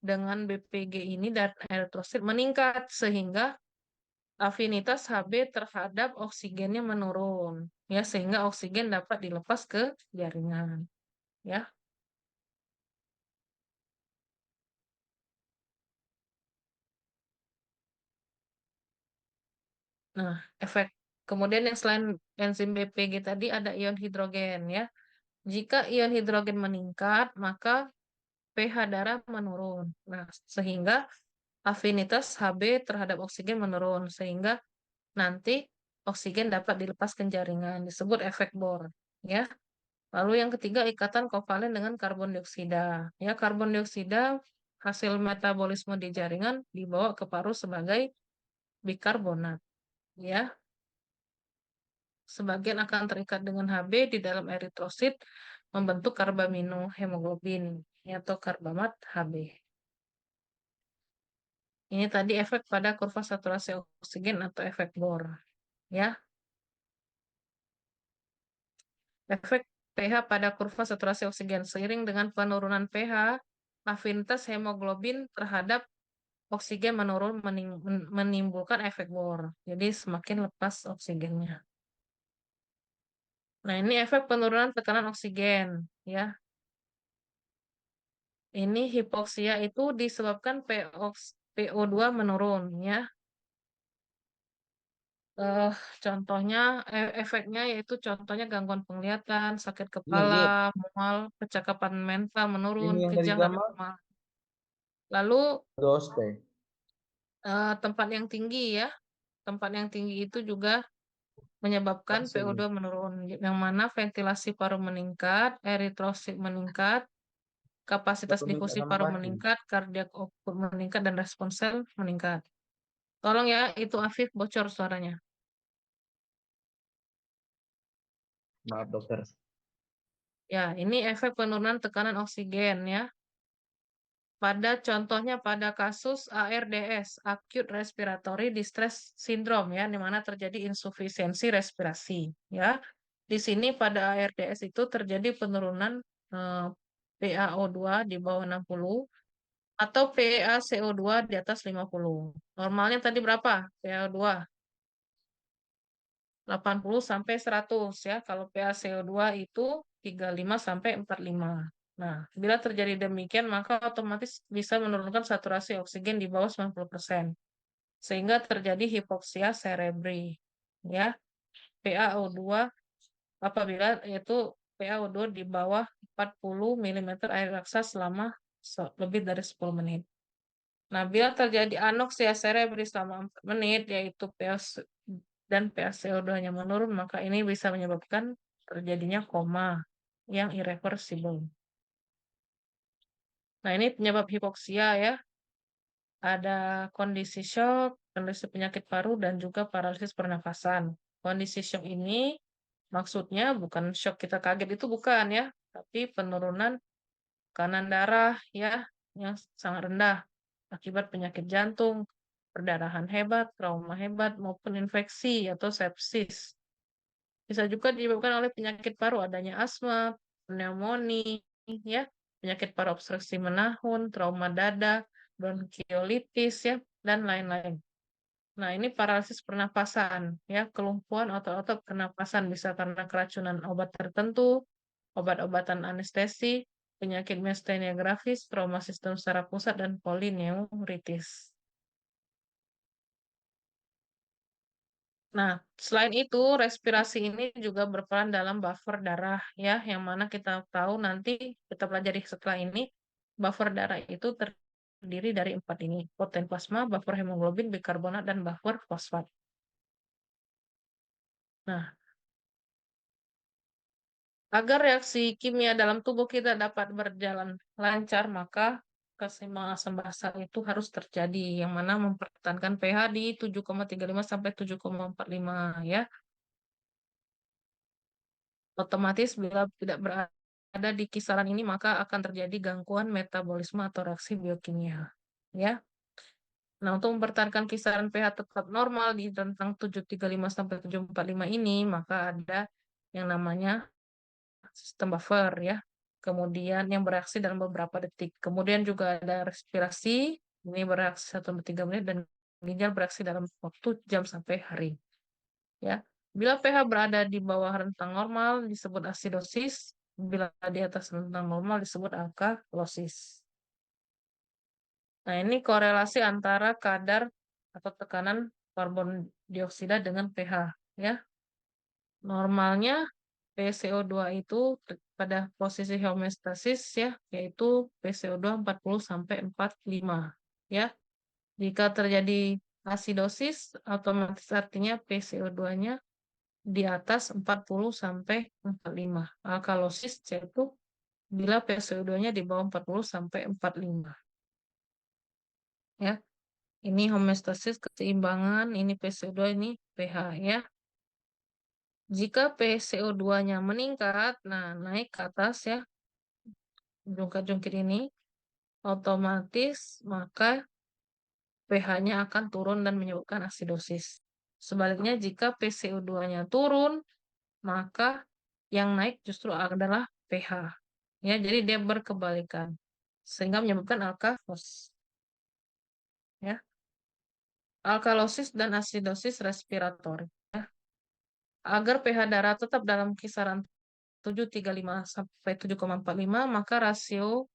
dengan BPG ini dan eritrosit meningkat sehingga afinitas Hb terhadap oksigennya menurun ya sehingga oksigen dapat dilepas ke jaringan ya. Nah, efek kemudian yang selain enzim BPG tadi ada ion hidrogen ya. Jika ion hidrogen meningkat, maka pH darah menurun. Nah, sehingga afinitas Hb terhadap oksigen menurun sehingga nanti oksigen dapat dilepaskan jaringan disebut efek Bohr ya. Lalu yang ketiga ikatan kovalen dengan karbon dioksida. Ya, karbon dioksida hasil metabolisme di jaringan dibawa ke paru sebagai bikarbonat. Ya, sebagian akan terikat dengan Hb di dalam eritrosit membentuk karbaminohemoglobin ya, atau karbamat Hb. Ini tadi efek pada kurva saturasi oksigen atau efek Bohr. Ya, efek pH pada kurva saturasi oksigen seiring dengan penurunan pH, afinitas hemoglobin terhadap oksigen menurun menimbulkan efek Bohr. Jadi semakin lepas oksigennya. Nah, ini efek penurunan tekanan oksigen, ya. Ini hipoksia itu disebabkan PO2 menurun, ya. Eh, contohnya, efeknya yaitu contohnya gangguan penglihatan, sakit Ini kepala, Git, mual, kecakapan mental menurun, ini yang dari kejang dan gamma lemah. Lalu doste. tempat yang tinggi ya, tempat yang tinggi itu juga menyebabkan Sini. PO2 menurun, yang mana ventilasi paru meningkat, eritrosit meningkat, kapasitas Baru minta difusi sama paru Bati. meningkat, kardiak output meningkat, dan respons sel meningkat. Tolong ya, itu Afif bocor suaranya. Maaf dokter. Ya, ini efek penurunan tekanan oksigen ya. Pada contohnya pada kasus ARDS, Acute Respiratory Distress Syndrome ya, di mana terjadi insufisiensi respirasi ya. Di sini pada ARDS itu terjadi penurunan eh, PaO2 di bawah 60 atau PaCO2 di atas 50. Normalnya tadi berapa? PaO2 80 sampai 100 ya. Kalau PaCO2 itu 35 sampai 45. Nah, bila terjadi demikian, maka otomatis bisa menurunkan saturasi oksigen di bawah 90%, sehingga terjadi hipoksia cerebri. Ya, PaO2 apabila yaitu PaO2 di bawah 40 mm air raksa selama lebih dari 10 menit. Nah, bila terjadi anoksia cerebri selama 4 menit, yaitu pH dan PaCO2-nya menurun, maka ini bisa menyebabkan terjadinya koma yang irreversible. Nah, ini penyebab hipoksia ya. Ada kondisi shock, kondisi penyakit paru, dan juga paralisis pernafasan. Kondisi shock ini maksudnya bukan shock kita kaget, itu bukan ya, tapi penurunan tekanan darah ya yang sangat rendah akibat penyakit jantung, perdarahan hebat, trauma hebat, maupun infeksi atau sepsis. Bisa juga disebabkan oleh penyakit paru, adanya asma, pneumonia, ya, penyakit paru obstruksi menahun, trauma dada, bronkiolitis ya, dan lain-lain. Nah, ini paralisis pernapasan ya, kelumpuhan otot-otot pernapasan bisa karena keracunan obat tertentu, obat-obatan anestesi, penyakit miastenia gravis, trauma sistem saraf pusat, dan polineuritis. Nah, selain itu, respirasi ini juga berperan dalam buffer darah ya, yang mana kita tahu nanti kita pelajari setelah ini, buffer darah itu terdiri dari 4 ini, protein plasma, buffer hemoglobin, bikarbonat, dan buffer fosfat. Nah, agar reaksi kimia dalam tubuh kita dapat berjalan lancar, maka keseimbangan asam basa itu harus terjadi, yang mana mempertahankan pH di 7,35 sampai 7,45 ya. Otomatis bila tidak berada di kisaran ini, maka akan terjadi gangguan metabolisme atau reaksi biokimia. Ya. Nah, untuk mempertahankan kisaran pH tetap normal di rentang 7,35 sampai 7,45 ini, maka ada yang namanya sistem buffer ya. Kemudian yang bereaksi dalam beberapa detik. Kemudian juga ada respirasi, ini bereaksi 1-3 menit, dan ginjal bereaksi dalam waktu jam sampai hari. Ya. Bila pH berada di bawah rentang normal disebut asidosis, bila di atas rentang normal disebut alkalosis. Nah, ini korelasi antara kadar atau tekanan karbon dioksida dengan pH ya. Normalnya PCO2 itu pada posisi homeostasis ya, yaitu PCO2 40 sampai 45 ya. Jika terjadi asidosis, otomatis artinya PCO2-nya di atas 40 sampai 45. Alkalosis yaitu bila PCO2-nya di bawah 40 sampai 45. Ya, ini homeostasis keseimbangan, ini PCO2, ini pH ya. Jika PCO2-nya meningkat, nah naik ke atas ya, jungkir-jungkir ini, otomatis maka pH-nya akan turun dan menyebabkan asidosis. Sebaliknya jika PCO2-nya turun, maka yang naik justru adalah pH. Ya, jadi dia berkebalikan sehingga menyebabkan alkalosis. Ya, alkalosis dan asidosis respiratori. Ya. Agar pH darah tetap dalam kisaran 7,35 sampai 7,45, maka rasio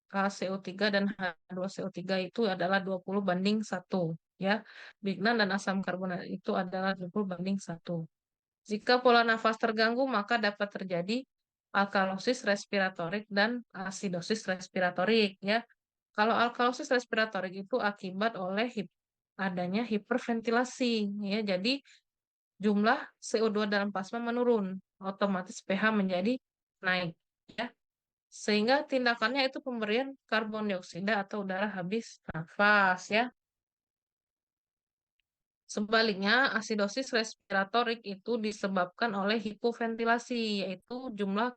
HCO3 dan H2CO3 itu adalah 20:1 ya. Bignan dan asam karbonat itu adalah 20:1. Jika pola nafas terganggu, maka dapat terjadi alkalosis respiratorik dan asidosis respiratorik ya. Kalau alkalosis respiratorik itu akibat oleh adanya hiperventilasi ya. Jadi jumlah CO2 dalam plasma menurun, otomatis pH menjadi naik ya. Sehingga tindakannya itu pemberian karbon dioksida atau udara habis nafas ya. Sebaliknya, asidosis respiratorik itu disebabkan oleh hipoventilasi, yaitu jumlah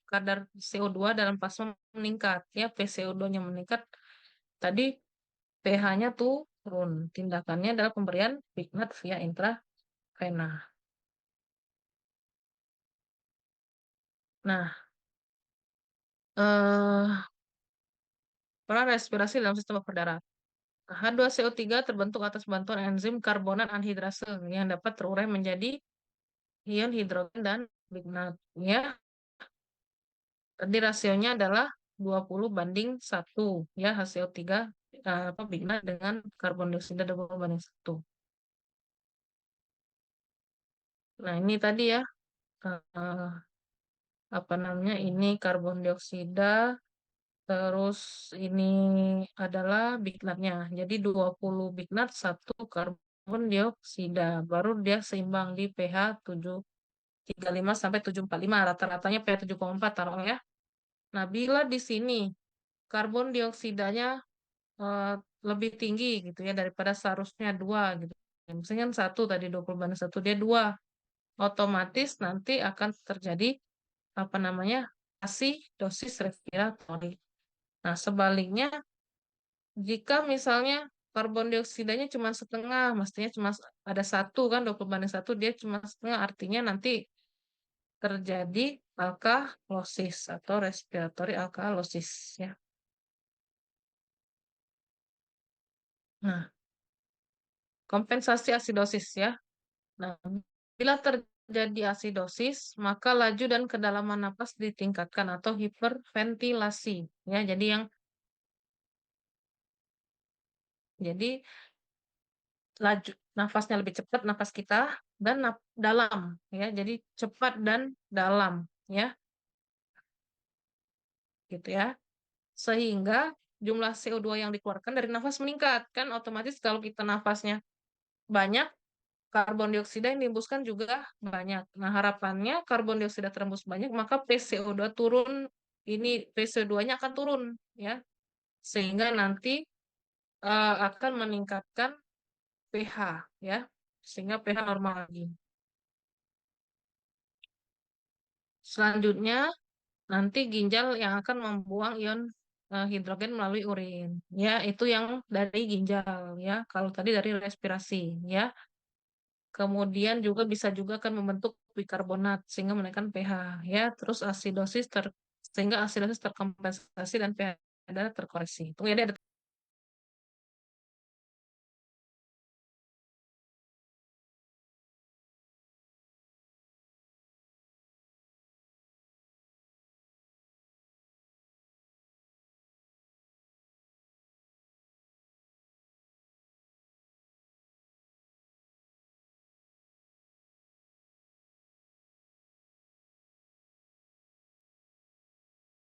kadar CO2 dalam plasma meningkat. Ya, PCO2-nya meningkat. Tadi pH-nya tuh turun. Tindakannya adalah pemberian Pignat via intravena. Nah, peran respirasi dalam sistem darah. H2CO3 terbentuk atas bantuan enzim karbonat anhidrase yang dapat terurai menjadi ion hidrogen dan Pignat. Ya, tadi rasionya adalah 20:1 ya, HCO3 apa Pignat dengan karbon dioksida 20:1. Nah, ini tadi ya eh, apa namanya? Ini karbon dioksida, terus ini adalah Pignatnya. Jadi 20 Pignat 1 karbon dioksida. Baru dia seimbang di pH 7,35 sampai 7,45. Rata-ratanya pH 7,4 taruh ya. Nah, bila di sini karbon dioksidanya eh, lebih tinggi gitu ya daripada seharusnya 2 gitu. Misalnya kan 1 tadi 20:1, dia 2. Otomatis nanti akan terjadi apa namanya? Asidosis respiratori. Nah, sebaliknya jika misalnya karbon dioksidanya cuma setengah, mestinya cuma ada 1 kan, 20:1, dia cuma setengah, artinya nanti terjadi alkalosis atau respiratory alkalosis ya. Nah, kompensasi asidosis ya. Nah, bila terjadi asidosis, maka laju dan kedalaman napas ditingkatkan atau hiperventilasi. Ya, jadi laju nafasnya lebih cepat nafas kita dan dalam ya. Jadi cepat dan dalam ya, gitu ya. Sehingga jumlah CO2 yang dikeluarkan dari nafas meningkat. Kan otomatis kalau kita nafasnya banyak, karbon dioksida yang dihembuskan juga banyak. Nah, harapannya karbon dioksida terhembus banyak, maka PCO2 turun, ini PCO2-nya akan turun ya. Sehingga nanti akan meningkatkan pH ya. Sehingga pH normal lagi. Selanjutnya nanti ginjal yang akan membuang ion hidrogen melalui urin. Ya, itu yang dari ginjal ya. Kalau tadi dari respirasi ya. Kemudian juga bisa juga akan membentuk bikarbonat sehingga menaikkan pH ya. Terus sehingga asidosis terkompensasi dan pH darah terkoreksi. Tunggu ya, ada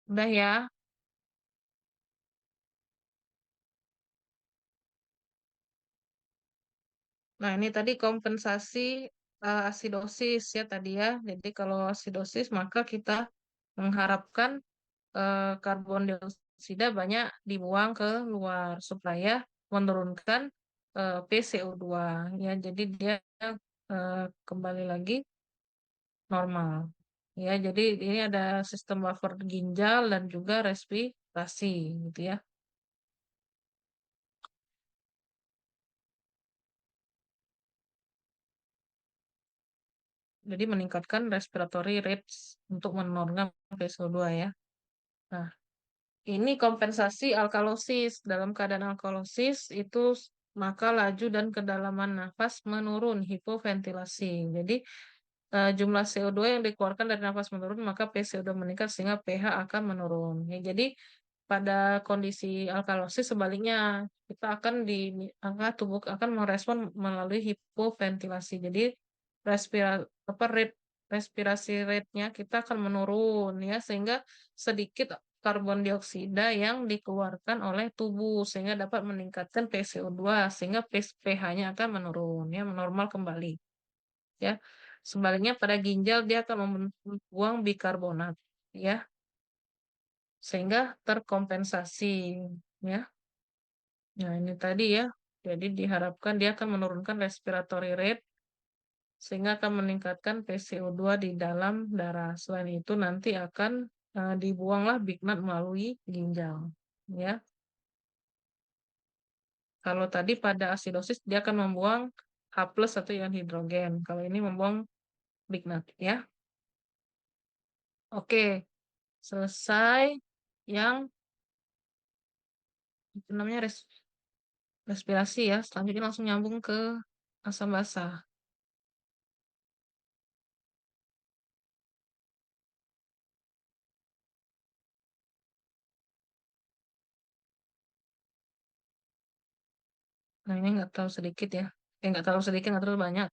udah ya. Nah, ini tadi kompensasi asidosis ya tadi ya. Jadi kalau asidosis maka kita mengharapkan karbon dioksida banyak dibuang ke luar supaya menurunkan PCO2 ya. Jadi dia eh, kembali lagi normal. Ya, jadi ini ada sistem buffer ginjal dan juga respirasi gitu ya. Jadi meningkatkan respiratory rates untuk menurunkan PCO2 ya. Nah, ini kompensasi alkalosis. Dalam keadaan alkalosis itu maka laju dan kedalaman nafas menurun, hipoventilasi. Jadi jumlah CO2 yang dikeluarkan dari nafas menurun, maka PCO2 meningkat sehingga pH akan menurun. Ya, jadi pada kondisi alkalosis sebaliknya kita akan tubuh akan merespon melalui hipoventilasi. Jadi respira apa rate respirasi rate-nya kita akan menurun ya sehingga sedikit karbon dioksida yang dikeluarkan oleh tubuh sehingga dapat meningkatkan PCO2 sehingga pH-nya akan menurun ya normal kembali ya. Sebaliknya pada ginjal dia akan membuang bikarbonat ya sehingga terkompensasi ya. Nah, ini tadi ya. Jadi diharapkan dia akan menurunkan respiratory rate sehingga akan meningkatkan PCO2 di dalam darah. Selain itu nanti akan dibuanglah Big Nut melalui ginjal ya. Kalau tadi pada asidosis dia akan membuang H+ atau ion hidrogen. Kalau ini membuang Big Nut ya. Oke, selesai yang itu namanya respirasi ya. Selanjutnya langsung nyambung ke asam basa. Nah, ini nggak terlalu sedikit ya. Nggak terlalu sedikit, nggak terlalu banyak.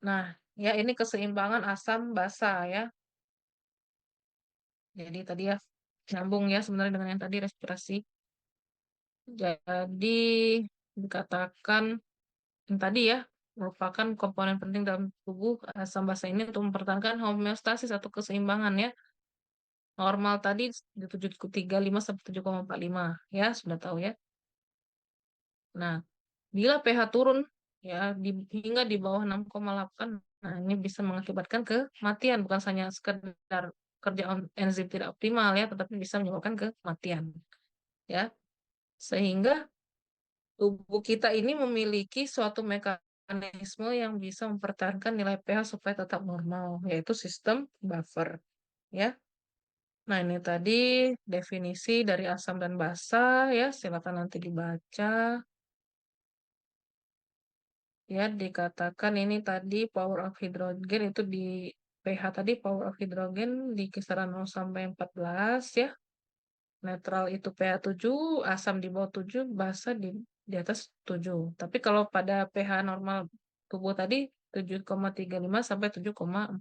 Nah, ya ini keseimbangan asam basa ya. Jadi tadi ya nyambung ya sebenarnya dengan yang tadi respirasi. Jadi dikatakan yang tadi ya merupakan komponen penting dalam tubuh asam basa ini untuk mempertahankan homeostasis atau keseimbangan ya. Normal tadi di 7,35 sampai 7,45 ya, sudah tahu ya. Nah, bila pH turun ya hingga di bawah 6,8, nah ini bisa mengakibatkan kematian bukan hanya sekedar kerja enzim tidak optimal ya, tetapi bisa menyebabkan kematian ya. Sehingga tubuh kita ini memiliki suatu mekanisme yang bisa mempertahankan nilai pH supaya tetap normal, yaitu sistem buffer ya. Nah, ini tadi definisi dari asam dan basa ya, silakan nanti dibaca. Ya, dikatakan ini tadi power of hidrogen itu di pH tadi power of hidrogen di kisaran 0 sampai 14 ya. Netral itu pH 7, asam di bawah 7, basa di atas 7. Tapi kalau pada pH normal tubuh tadi 7,35 sampai 7,45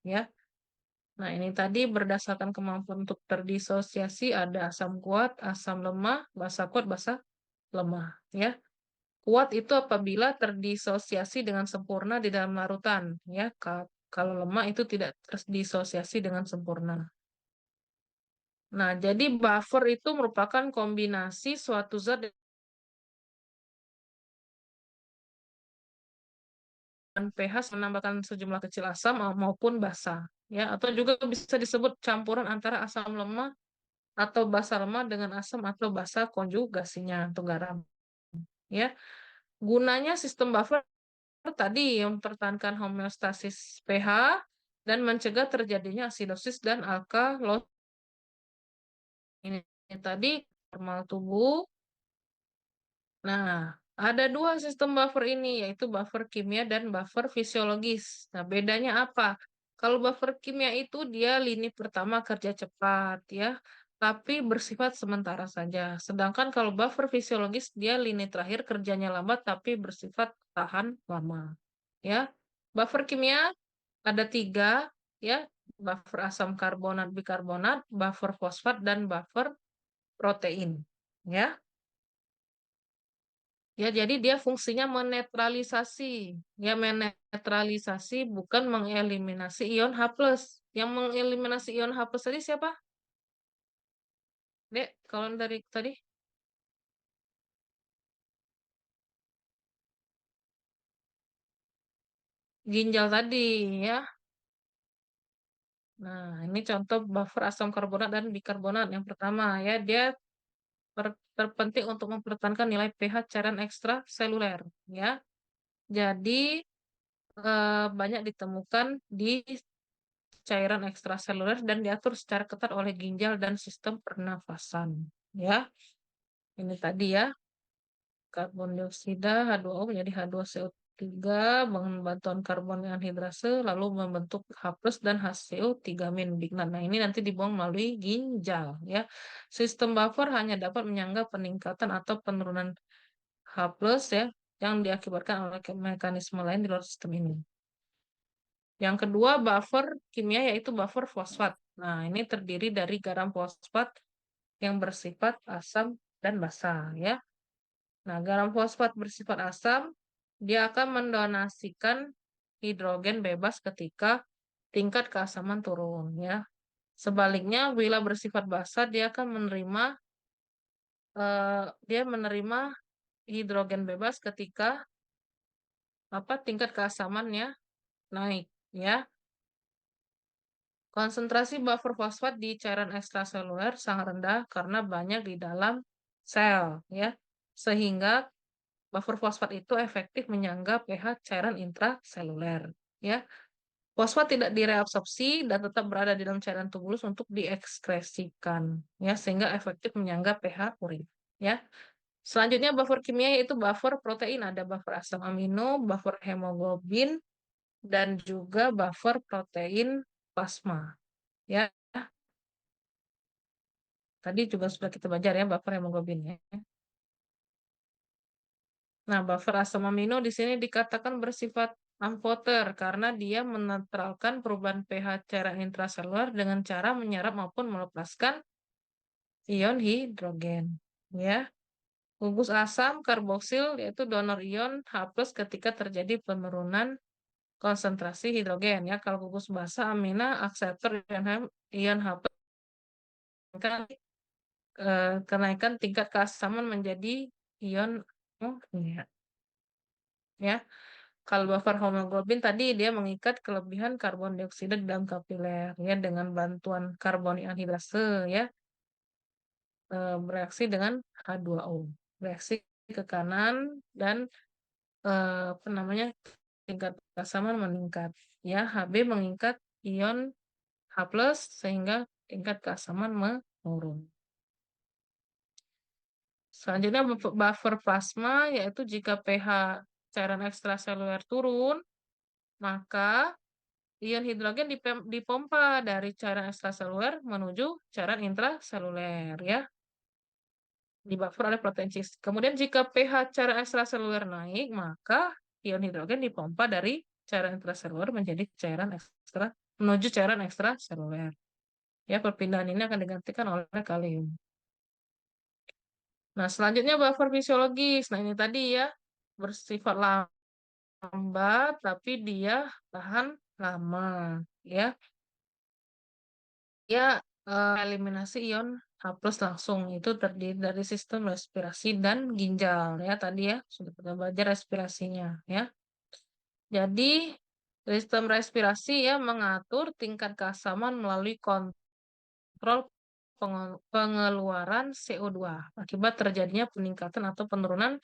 ya. Nah, ini tadi berdasarkan kemampuan untuk terdisosiasi ada asam kuat, asam lemah, basa kuat, basa lemah ya. Kuat itu apabila terdisosiasi dengan sempurna di dalam larutan ya. Kalau lemah itu tidak terdisosiasi dengan sempurna. Nah, jadi buffer itu merupakan kombinasi suatu zat dan pH menambahkan sejumlah kecil asam maupun basa ya, atau juga bisa disebut campuran antara asam lemah atau basa lemah dengan asam atau basa konjugasinya untuk garam ya. Gunanya sistem buffer tadi yang mempertahankan homeostasis pH dan mencegah terjadinya asidosis dan alkalosis. Ini tadi normal tubuh. Nah, ada dua sistem buffer ini, yaitu buffer kimia dan buffer fisiologis. Nah, bedanya apa? Kalau buffer kimia itu dia lini pertama kerja cepat, ya, tapi bersifat sementara saja. Sedangkan kalau buffer fisiologis dia lini terakhir kerjanya lambat, tapi bersifat tahan lama. Ya, buffer kimia ada tiga, ya, buffer asam karbonat bikarbonat, buffer fosfat, dan buffer protein. Ya. Ya, jadi dia fungsinya menetralisasi. Ya, menetralisasi bukan mengeliminasi ion H+. Yang mengeliminasi ion H+ tadi siapa? Dek, kalau dari tadi ginjal tadi ya. Nah, ini contoh buffer asam karbonat dan bikarbonat. Yang pertama ya, dia terpenting untuk mempertahankan nilai pH cairan ekstraseluler ya. Jadi banyak ditemukan di cairan ekstraseluler dan diatur secara ketat oleh ginjal dan sistem pernafasan. Ya, ini tadi ya, karbon dioksida H2O menjadi H2CO3 dengan bantuan karbon anhidrase lalu membentuk H+ dan HCO3 bignat. Nah, ini nanti dibuang melalui ginjal ya. Sistem buffer hanya dapat menyangga peningkatan atau penurunan H+ ya yang diakibatkan oleh mekanisme lain di luar sistem ini. Yang kedua, buffer kimia yaitu buffer fosfat. Nah, ini terdiri dari garam fosfat yang bersifat asam dan basa ya. Nah, garam fosfat bersifat asam, dia akan mendonasikan hidrogen bebas ketika tingkat keasaman turun ya. Sebaliknya, bila bersifat basa, dia menerima hidrogen bebas ketika tingkat keasamannya naik ya. Konsentrasi buffer fosfat di cairan ekstraseluler sangat rendah karena banyak di dalam sel, ya. Sehingga buffer fosfat itu efektif menyangga pH cairan intraseluler, ya. Fosfat tidak direabsorpsi dan tetap berada di dalam cairan tubulus untuk diekskresikan, ya, sehingga efektif menyangga pH urin, ya. Selanjutnya buffer kimia yaitu buffer protein, ada buffer asam amino, buffer hemoglobin, dan juga buffer protein plasma. Ya, tadi juga sudah kita belajar ya buffer hemoglobin ya. Nah, buffer asam amino di sini dikatakan bersifat amfoter karena dia menetralkan perubahan pH cairan intraseluler dengan cara menyerap maupun melepaskan ion hidrogen. Ya, gugus asam karboksil yaitu donor ion H+ ketika terjadi penurunan konsentrasi hidrogen ya. Kalau gugus basa amina akseptor ion H+ kan kenaikan tingkat keasaman menjadi ion ya. Ya, kalau buffer hemoglobin tadi dia mengikat kelebihan karbon dioksida di dalam kapiler ya dengan bantuan karbon anhidrase ya bereaksi dengan H2O. Reaksi ke kanan dan apa namanya tingkat keasaman meningkat ya. Hb mengikat ion H+ sehingga tingkat keasaman menurun. Selanjutnya buffer plasma, yaitu jika pH cairan ekstraseluler turun, maka ion hidrogen dipompa dari cairan ekstraseluler menuju cairan intraseluler, ya. Di buffer oleh protein cis. Kemudian jika pH cairan ekstraseluler naik, maka ion hidrogen dipompa dari cairan intraseluler menjadi cairan ekstra menuju cairan ekstraseluler. Ya, perpindahan ini akan digantikan oleh kalium. Nah, selanjutnya buffer fisiologis. Nah, ini tadi ya, bersifat lambat, tapi dia tahan lama. Ya, dia eliminasi ion H+ langsung. Itu terdiri dari sistem respirasi dan ginjal. Ya, tadi ya, sudah kita belajar respirasinya. Ya, jadi sistem respirasi ya mengatur tingkat keasaman melalui kontrol pengeluaran CO2 akibat terjadinya peningkatan atau penurunan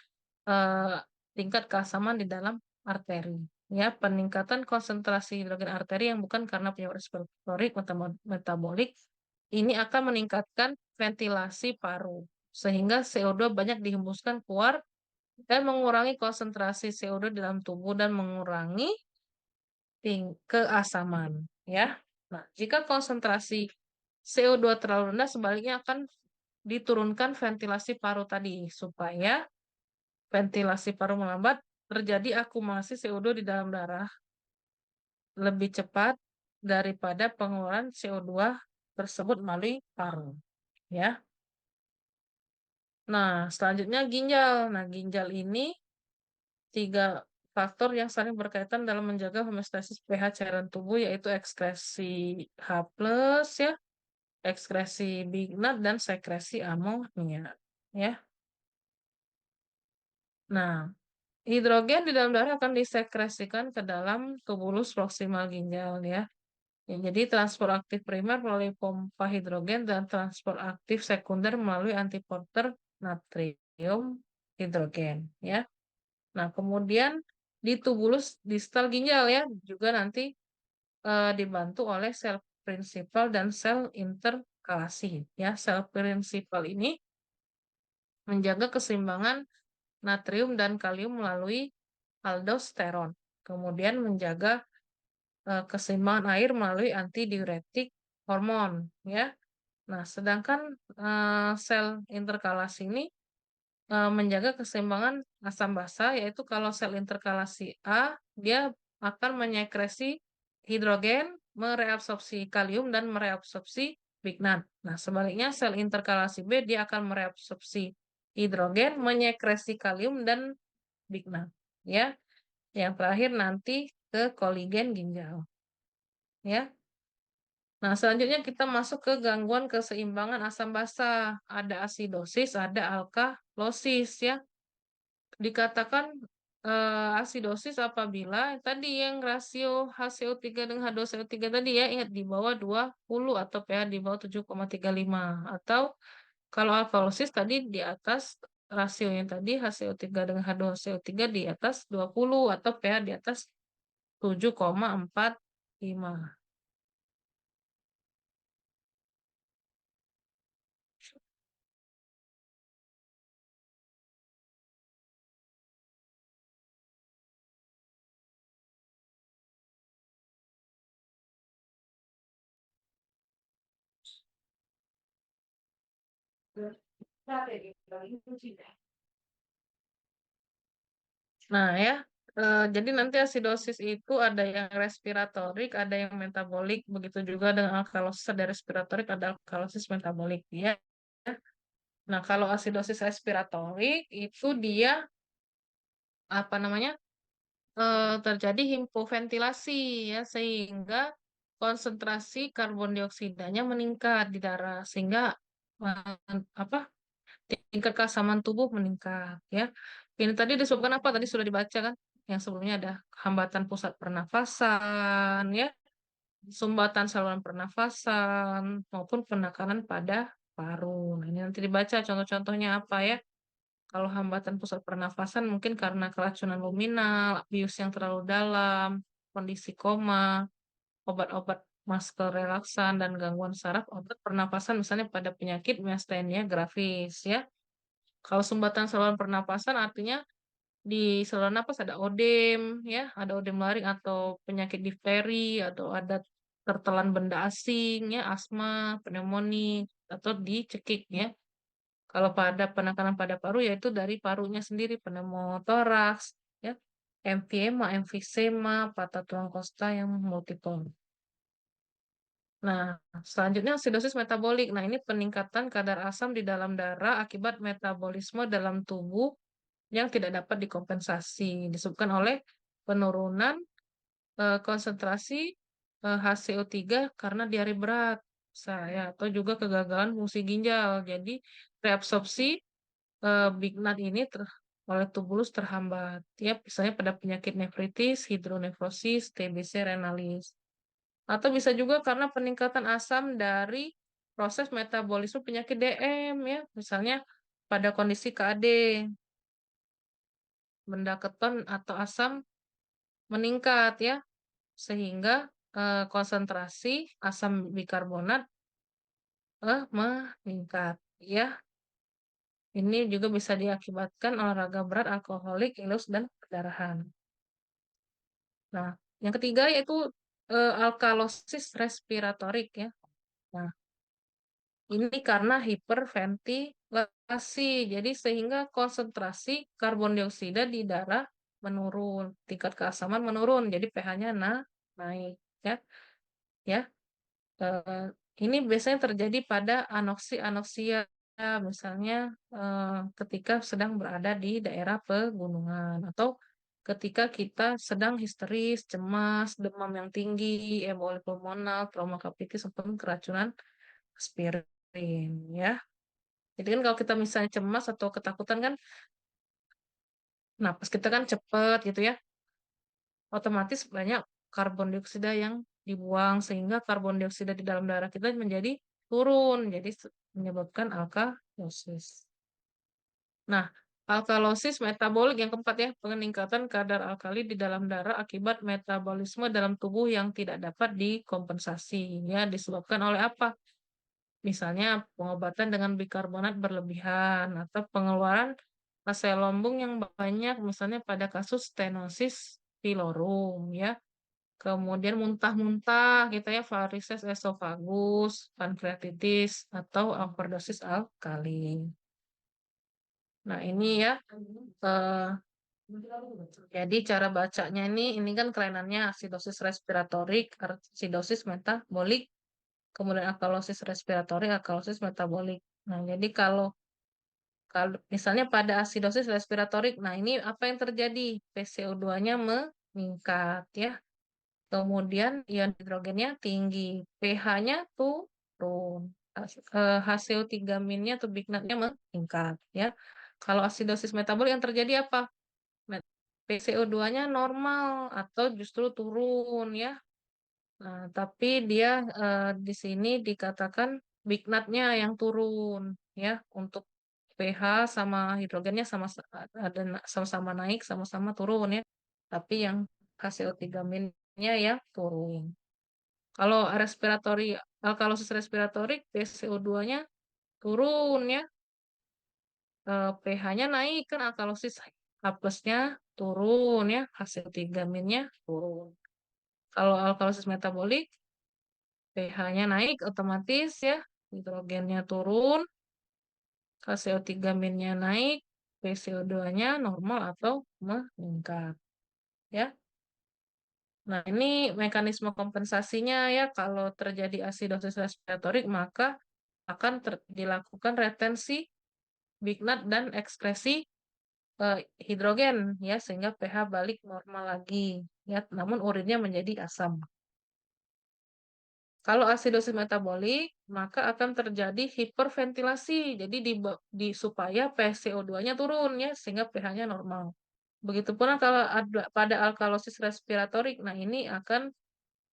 eh, tingkat keasaman di dalam arteri. Ya, peningkatan konsentrasi hidrogen arteri yang bukan karena penyebab respiratorik metabolik ini akan meningkatkan ventilasi paru sehingga CO2 banyak dihembuskan keluar dan mengurangi konsentrasi CO2 dalam tubuh dan mengurangi keasaman, ya. Nah, jika konsentrasi CO2 terlalu rendah, sebaliknya akan diturunkan ventilasi paru tadi supaya ventilasi paru melambat, terjadi akumulasi CO2 di dalam darah lebih cepat daripada pengeluaran CO2 tersebut melalui paru, ya. Nah, selanjutnya ginjal. Nah, ginjal ini tiga faktor yang saling berkaitan dalam menjaga homeostasis pH cairan tubuh, yaitu ekskresi H+, ya, ekskresi bignat, dan sekresi amonia. Ya. Nah, hidrogen di dalam darah akan disekresikan ke dalam tubulus proksimal ginjal, ya. Ya, jadi transport aktif primer melalui pompa hidrogen dan transport aktif sekunder melalui antiporter natrium hidrogen, ya. Nah, kemudian di tubulus distal ginjal ya juga nanti dibantu oleh sel prinsipal dan sel interkalasi, ya. Sel prinsipal ini menjaga keseimbangan natrium dan kalium melalui aldosteron. Kemudian menjaga keseimbangan air melalui antidiuretik hormon, ya. Nah, sedangkan sel interkalasi ini menjaga keseimbangan asam basa, yaitu kalau sel interkalasi A, dia akan menyekresi hidrogen, mereabsorpsi kalium, dan mereabsorpsi bignat. Nah, sebaliknya sel interkalasi B, dia akan mereabsorpsi hidrogen, menyekresi kalium, dan bignat. Ya, yang terakhir nanti ke koligen ginjal. Ya. Nah, selanjutnya kita masuk ke gangguan keseimbangan asam basa. Ada asidosis, ada alkalosis, ya. Dikatakan asidosis apabila tadi yang rasio HCO3 dengan H2CO3 tadi ya, ingat di bawah 20 atau pH di bawah 7,35, atau kalau alkalosis tadi di atas rasio yang tadi HCO3 dengan H2CO3 di atas 20 atau pH di atas 7,45. Nah ya, jadi nanti asidosis itu ada yang respiratorik, ada yang metabolik, begitu juga dengan alkalosis ada respiratorik, ada alkalosis metabolik, ya. Nah, kalau asidosis respiratorik itu dia apa namanya terjadi hipoventilasi, ya, sehingga konsentrasi karbon dioksidanya meningkat di darah sehingga apa tingkat keasaman tubuh meningkat, ya. Ini tadi disebabkan apa? Tadi sudah dibaca kan? Yang sebelumnya ada hambatan pusat pernafasan, ya, sumbatan saluran pernafasan maupun penekanan pada paru. Nah, ini nanti dibaca contoh-contohnya apa ya? Kalau hambatan pusat pernafasan mungkin karena keracunan luminal, bius yang terlalu dalam, kondisi koma, obat-obat masker relaksan, dan gangguan saraf otot pernapasan, misalnya pada penyakit miastenia gravis ya. Kalau sumbatan saluran pernapasan artinya di saluran napas ada odem ya, ada odem laring atau penyakit difteri atau ada tertelan benda asing ya, asma, pneumonia atau dicekik ya. Kalau pada penekanan pada paru yaitu dari parunya sendiri, pneumotoraks ya, emfyema, emfisema, patah tulang kosta yang multiple. Nah, selanjutnya acidosis metabolik. Nah, ini peningkatan kadar asam di dalam darah akibat metabolisme dalam tubuh yang tidak dapat dikompensasi. Disebabkan oleh penurunan konsentrasi HCO3 karena diare berat, saya atau juga kegagalan fungsi ginjal. Jadi, reabsorpsi Big Nut ini oleh tubulus terhambat. Ya, misalnya pada penyakit nefritis, hidronefrosis, TBC renalis. Atau bisa juga karena peningkatan asam dari proses metabolisme penyakit DM ya. Misalnya pada kondisi KAD, benda keton atau asam meningkat ya, sehingga konsentrasi asam bikarbonat meningkat ya. Ini juga bisa diakibatkan olahraga berat, alkoholik, ilus, dan perdarahan. Nah, yang ketiga yaitu alkalosis respiratorik ya. Nah, ini karena hiperventilasi, jadi sehingga konsentrasi karbon dioksida di darah menurun, tingkat keasaman menurun, jadi pH-nya naik ya. Ya, eh, ini biasanya terjadi pada anoksi-anoksia, misalnya ketika sedang berada di daerah pegunungan atau ketika kita sedang histeris, cemas, demam yang tinggi, emboli pulmonal, trauma kapitis, ataupun keracunan aspirin, ya. Jadi kan kalau kita misalnya cemas atau ketakutan kan, napas kita kan cepet gitu ya, otomatis banyak karbon dioksida yang dibuang sehingga karbon dioksida di dalam darah kita menjadi turun, jadi menyebabkan alkalosis. Nah, alkalosis metabolik yang keempat ya, peningkatan kadar alkali di dalam darah akibat metabolisme dalam tubuh yang tidak dapat dikompensasi ya, disebabkan oleh apa? Misalnya pengobatan dengan bikarbonat berlebihan atau pengeluaran sel lambung yang banyak, misalnya pada kasus stenosis pilorum ya. Kemudian muntah-muntah gitu ya, varises esofagus, pankreatitis atau overdosis alkali. Nah, ini ya. eh, jadi cara bacanya ini kan kelainannya acidosis respiratorik, acidosis metabolik, kemudian alkalosis respiratorik, alkalosis metabolik. Nah, jadi kalau kalau misalnya pada acidosis respiratorik, nah ini apa yang terjadi? PCO2-nya meningkat ya. Kemudian ion hidrogennya tinggi, pH-nya turun, HCO3- atau Big Nut-nya meningkat ya. Kalau asidosis metabolik yang terjadi apa? PCO2-nya normal atau justru turun ya. Nah, tapi dia di sini dikatakan Big Nut-nya yang turun ya, untuk pH sama hidrogennya ada sama-sama naik, sama-sama turun ya. Tapi yang HCO3- ya turun. Kalau alkalosis respiratorik, PCO2-nya turun ya, pH-nya naik kan alkalosis H plusnya turun ya, HCO3- turun. Kalau alkalosis metabolik, pH-nya naik otomatis ya, hidrogennya turun, HCO3- naik, PCO2-nya normal atau meningkat ya. Nah, ini mekanisme kompensasinya ya, kalau terjadi asidosis respiratorik maka akan dilakukan retensi Big Nut dan ekskresi hidrogen ya, sehingga pH balik normal lagi ya, namun urinnya menjadi asam. Kalau asidosis metabolik maka akan terjadi hiperventilasi, jadi supaya PCO2-nya turun ya, sehingga pH-nya normal. Begitupun kalau ada pada alkalosis respiratorik, nah ini akan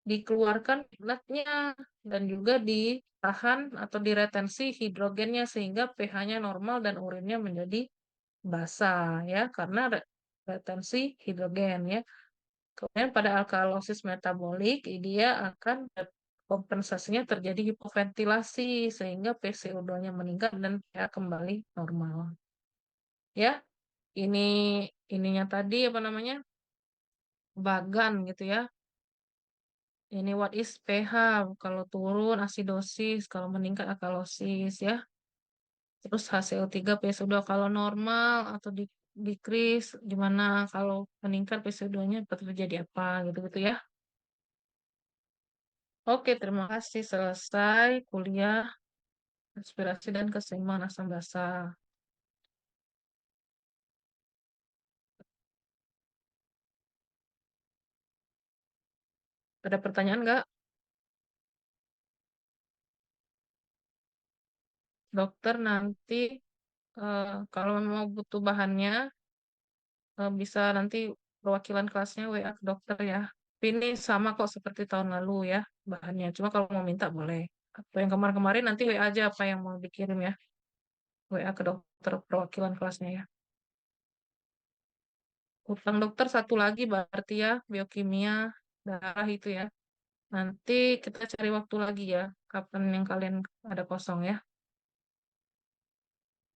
dikeluarkan minatnya dan juga ditahan atau diretensi hidrogennya sehingga pH-nya normal dan urinnya menjadi basah ya, karena retensi hidrogen ya. Kemudian pada alkalosis metabolik dia akan kompensasinya terjadi hipoventilasi sehingga PCO2-nya meningkat dan pH kembali normal. Ya, ini ininya tadi apa namanya? Bagan gitu ya. Ini what is pH? Kalau turun asidosis, kalau meningkat alkalosis ya. Terus HCO3, PSO2 kalau normal atau decrease gimana? Kalau meningkat PSO2-nya terjadi apa gitu-gitu ya. Oke, terima kasih. Selesai kuliah respirasi dan keseimbangan asam basa. Ada pertanyaan nggak? Dokter nanti kalau mau butuh bahannya bisa nanti perwakilan kelasnya WA ke dokter ya. Tapi ini sama kok seperti tahun lalu ya bahannya. Cuma kalau mau minta boleh. Atau yang kemarin-kemarin nanti WA aja apa yang mau dikirim ya. WA ke dokter perwakilan kelasnya ya. Utang dokter satu lagi berarti ya biokimia darah itu ya. Nanti kita cari waktu lagi ya. Kapan yang kalian ada kosong ya.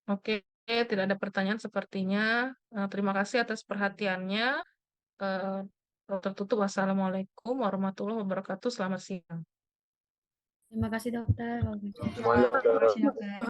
Oke, tidak ada pertanyaan sepertinya. Terima kasih atas perhatiannya. Tertutup. Wassalamualaikum warahmatullahi wabarakatuh. Selamat siang. Terima kasih dokter. Kalau gitu. Semuanya Terima kasih dokter.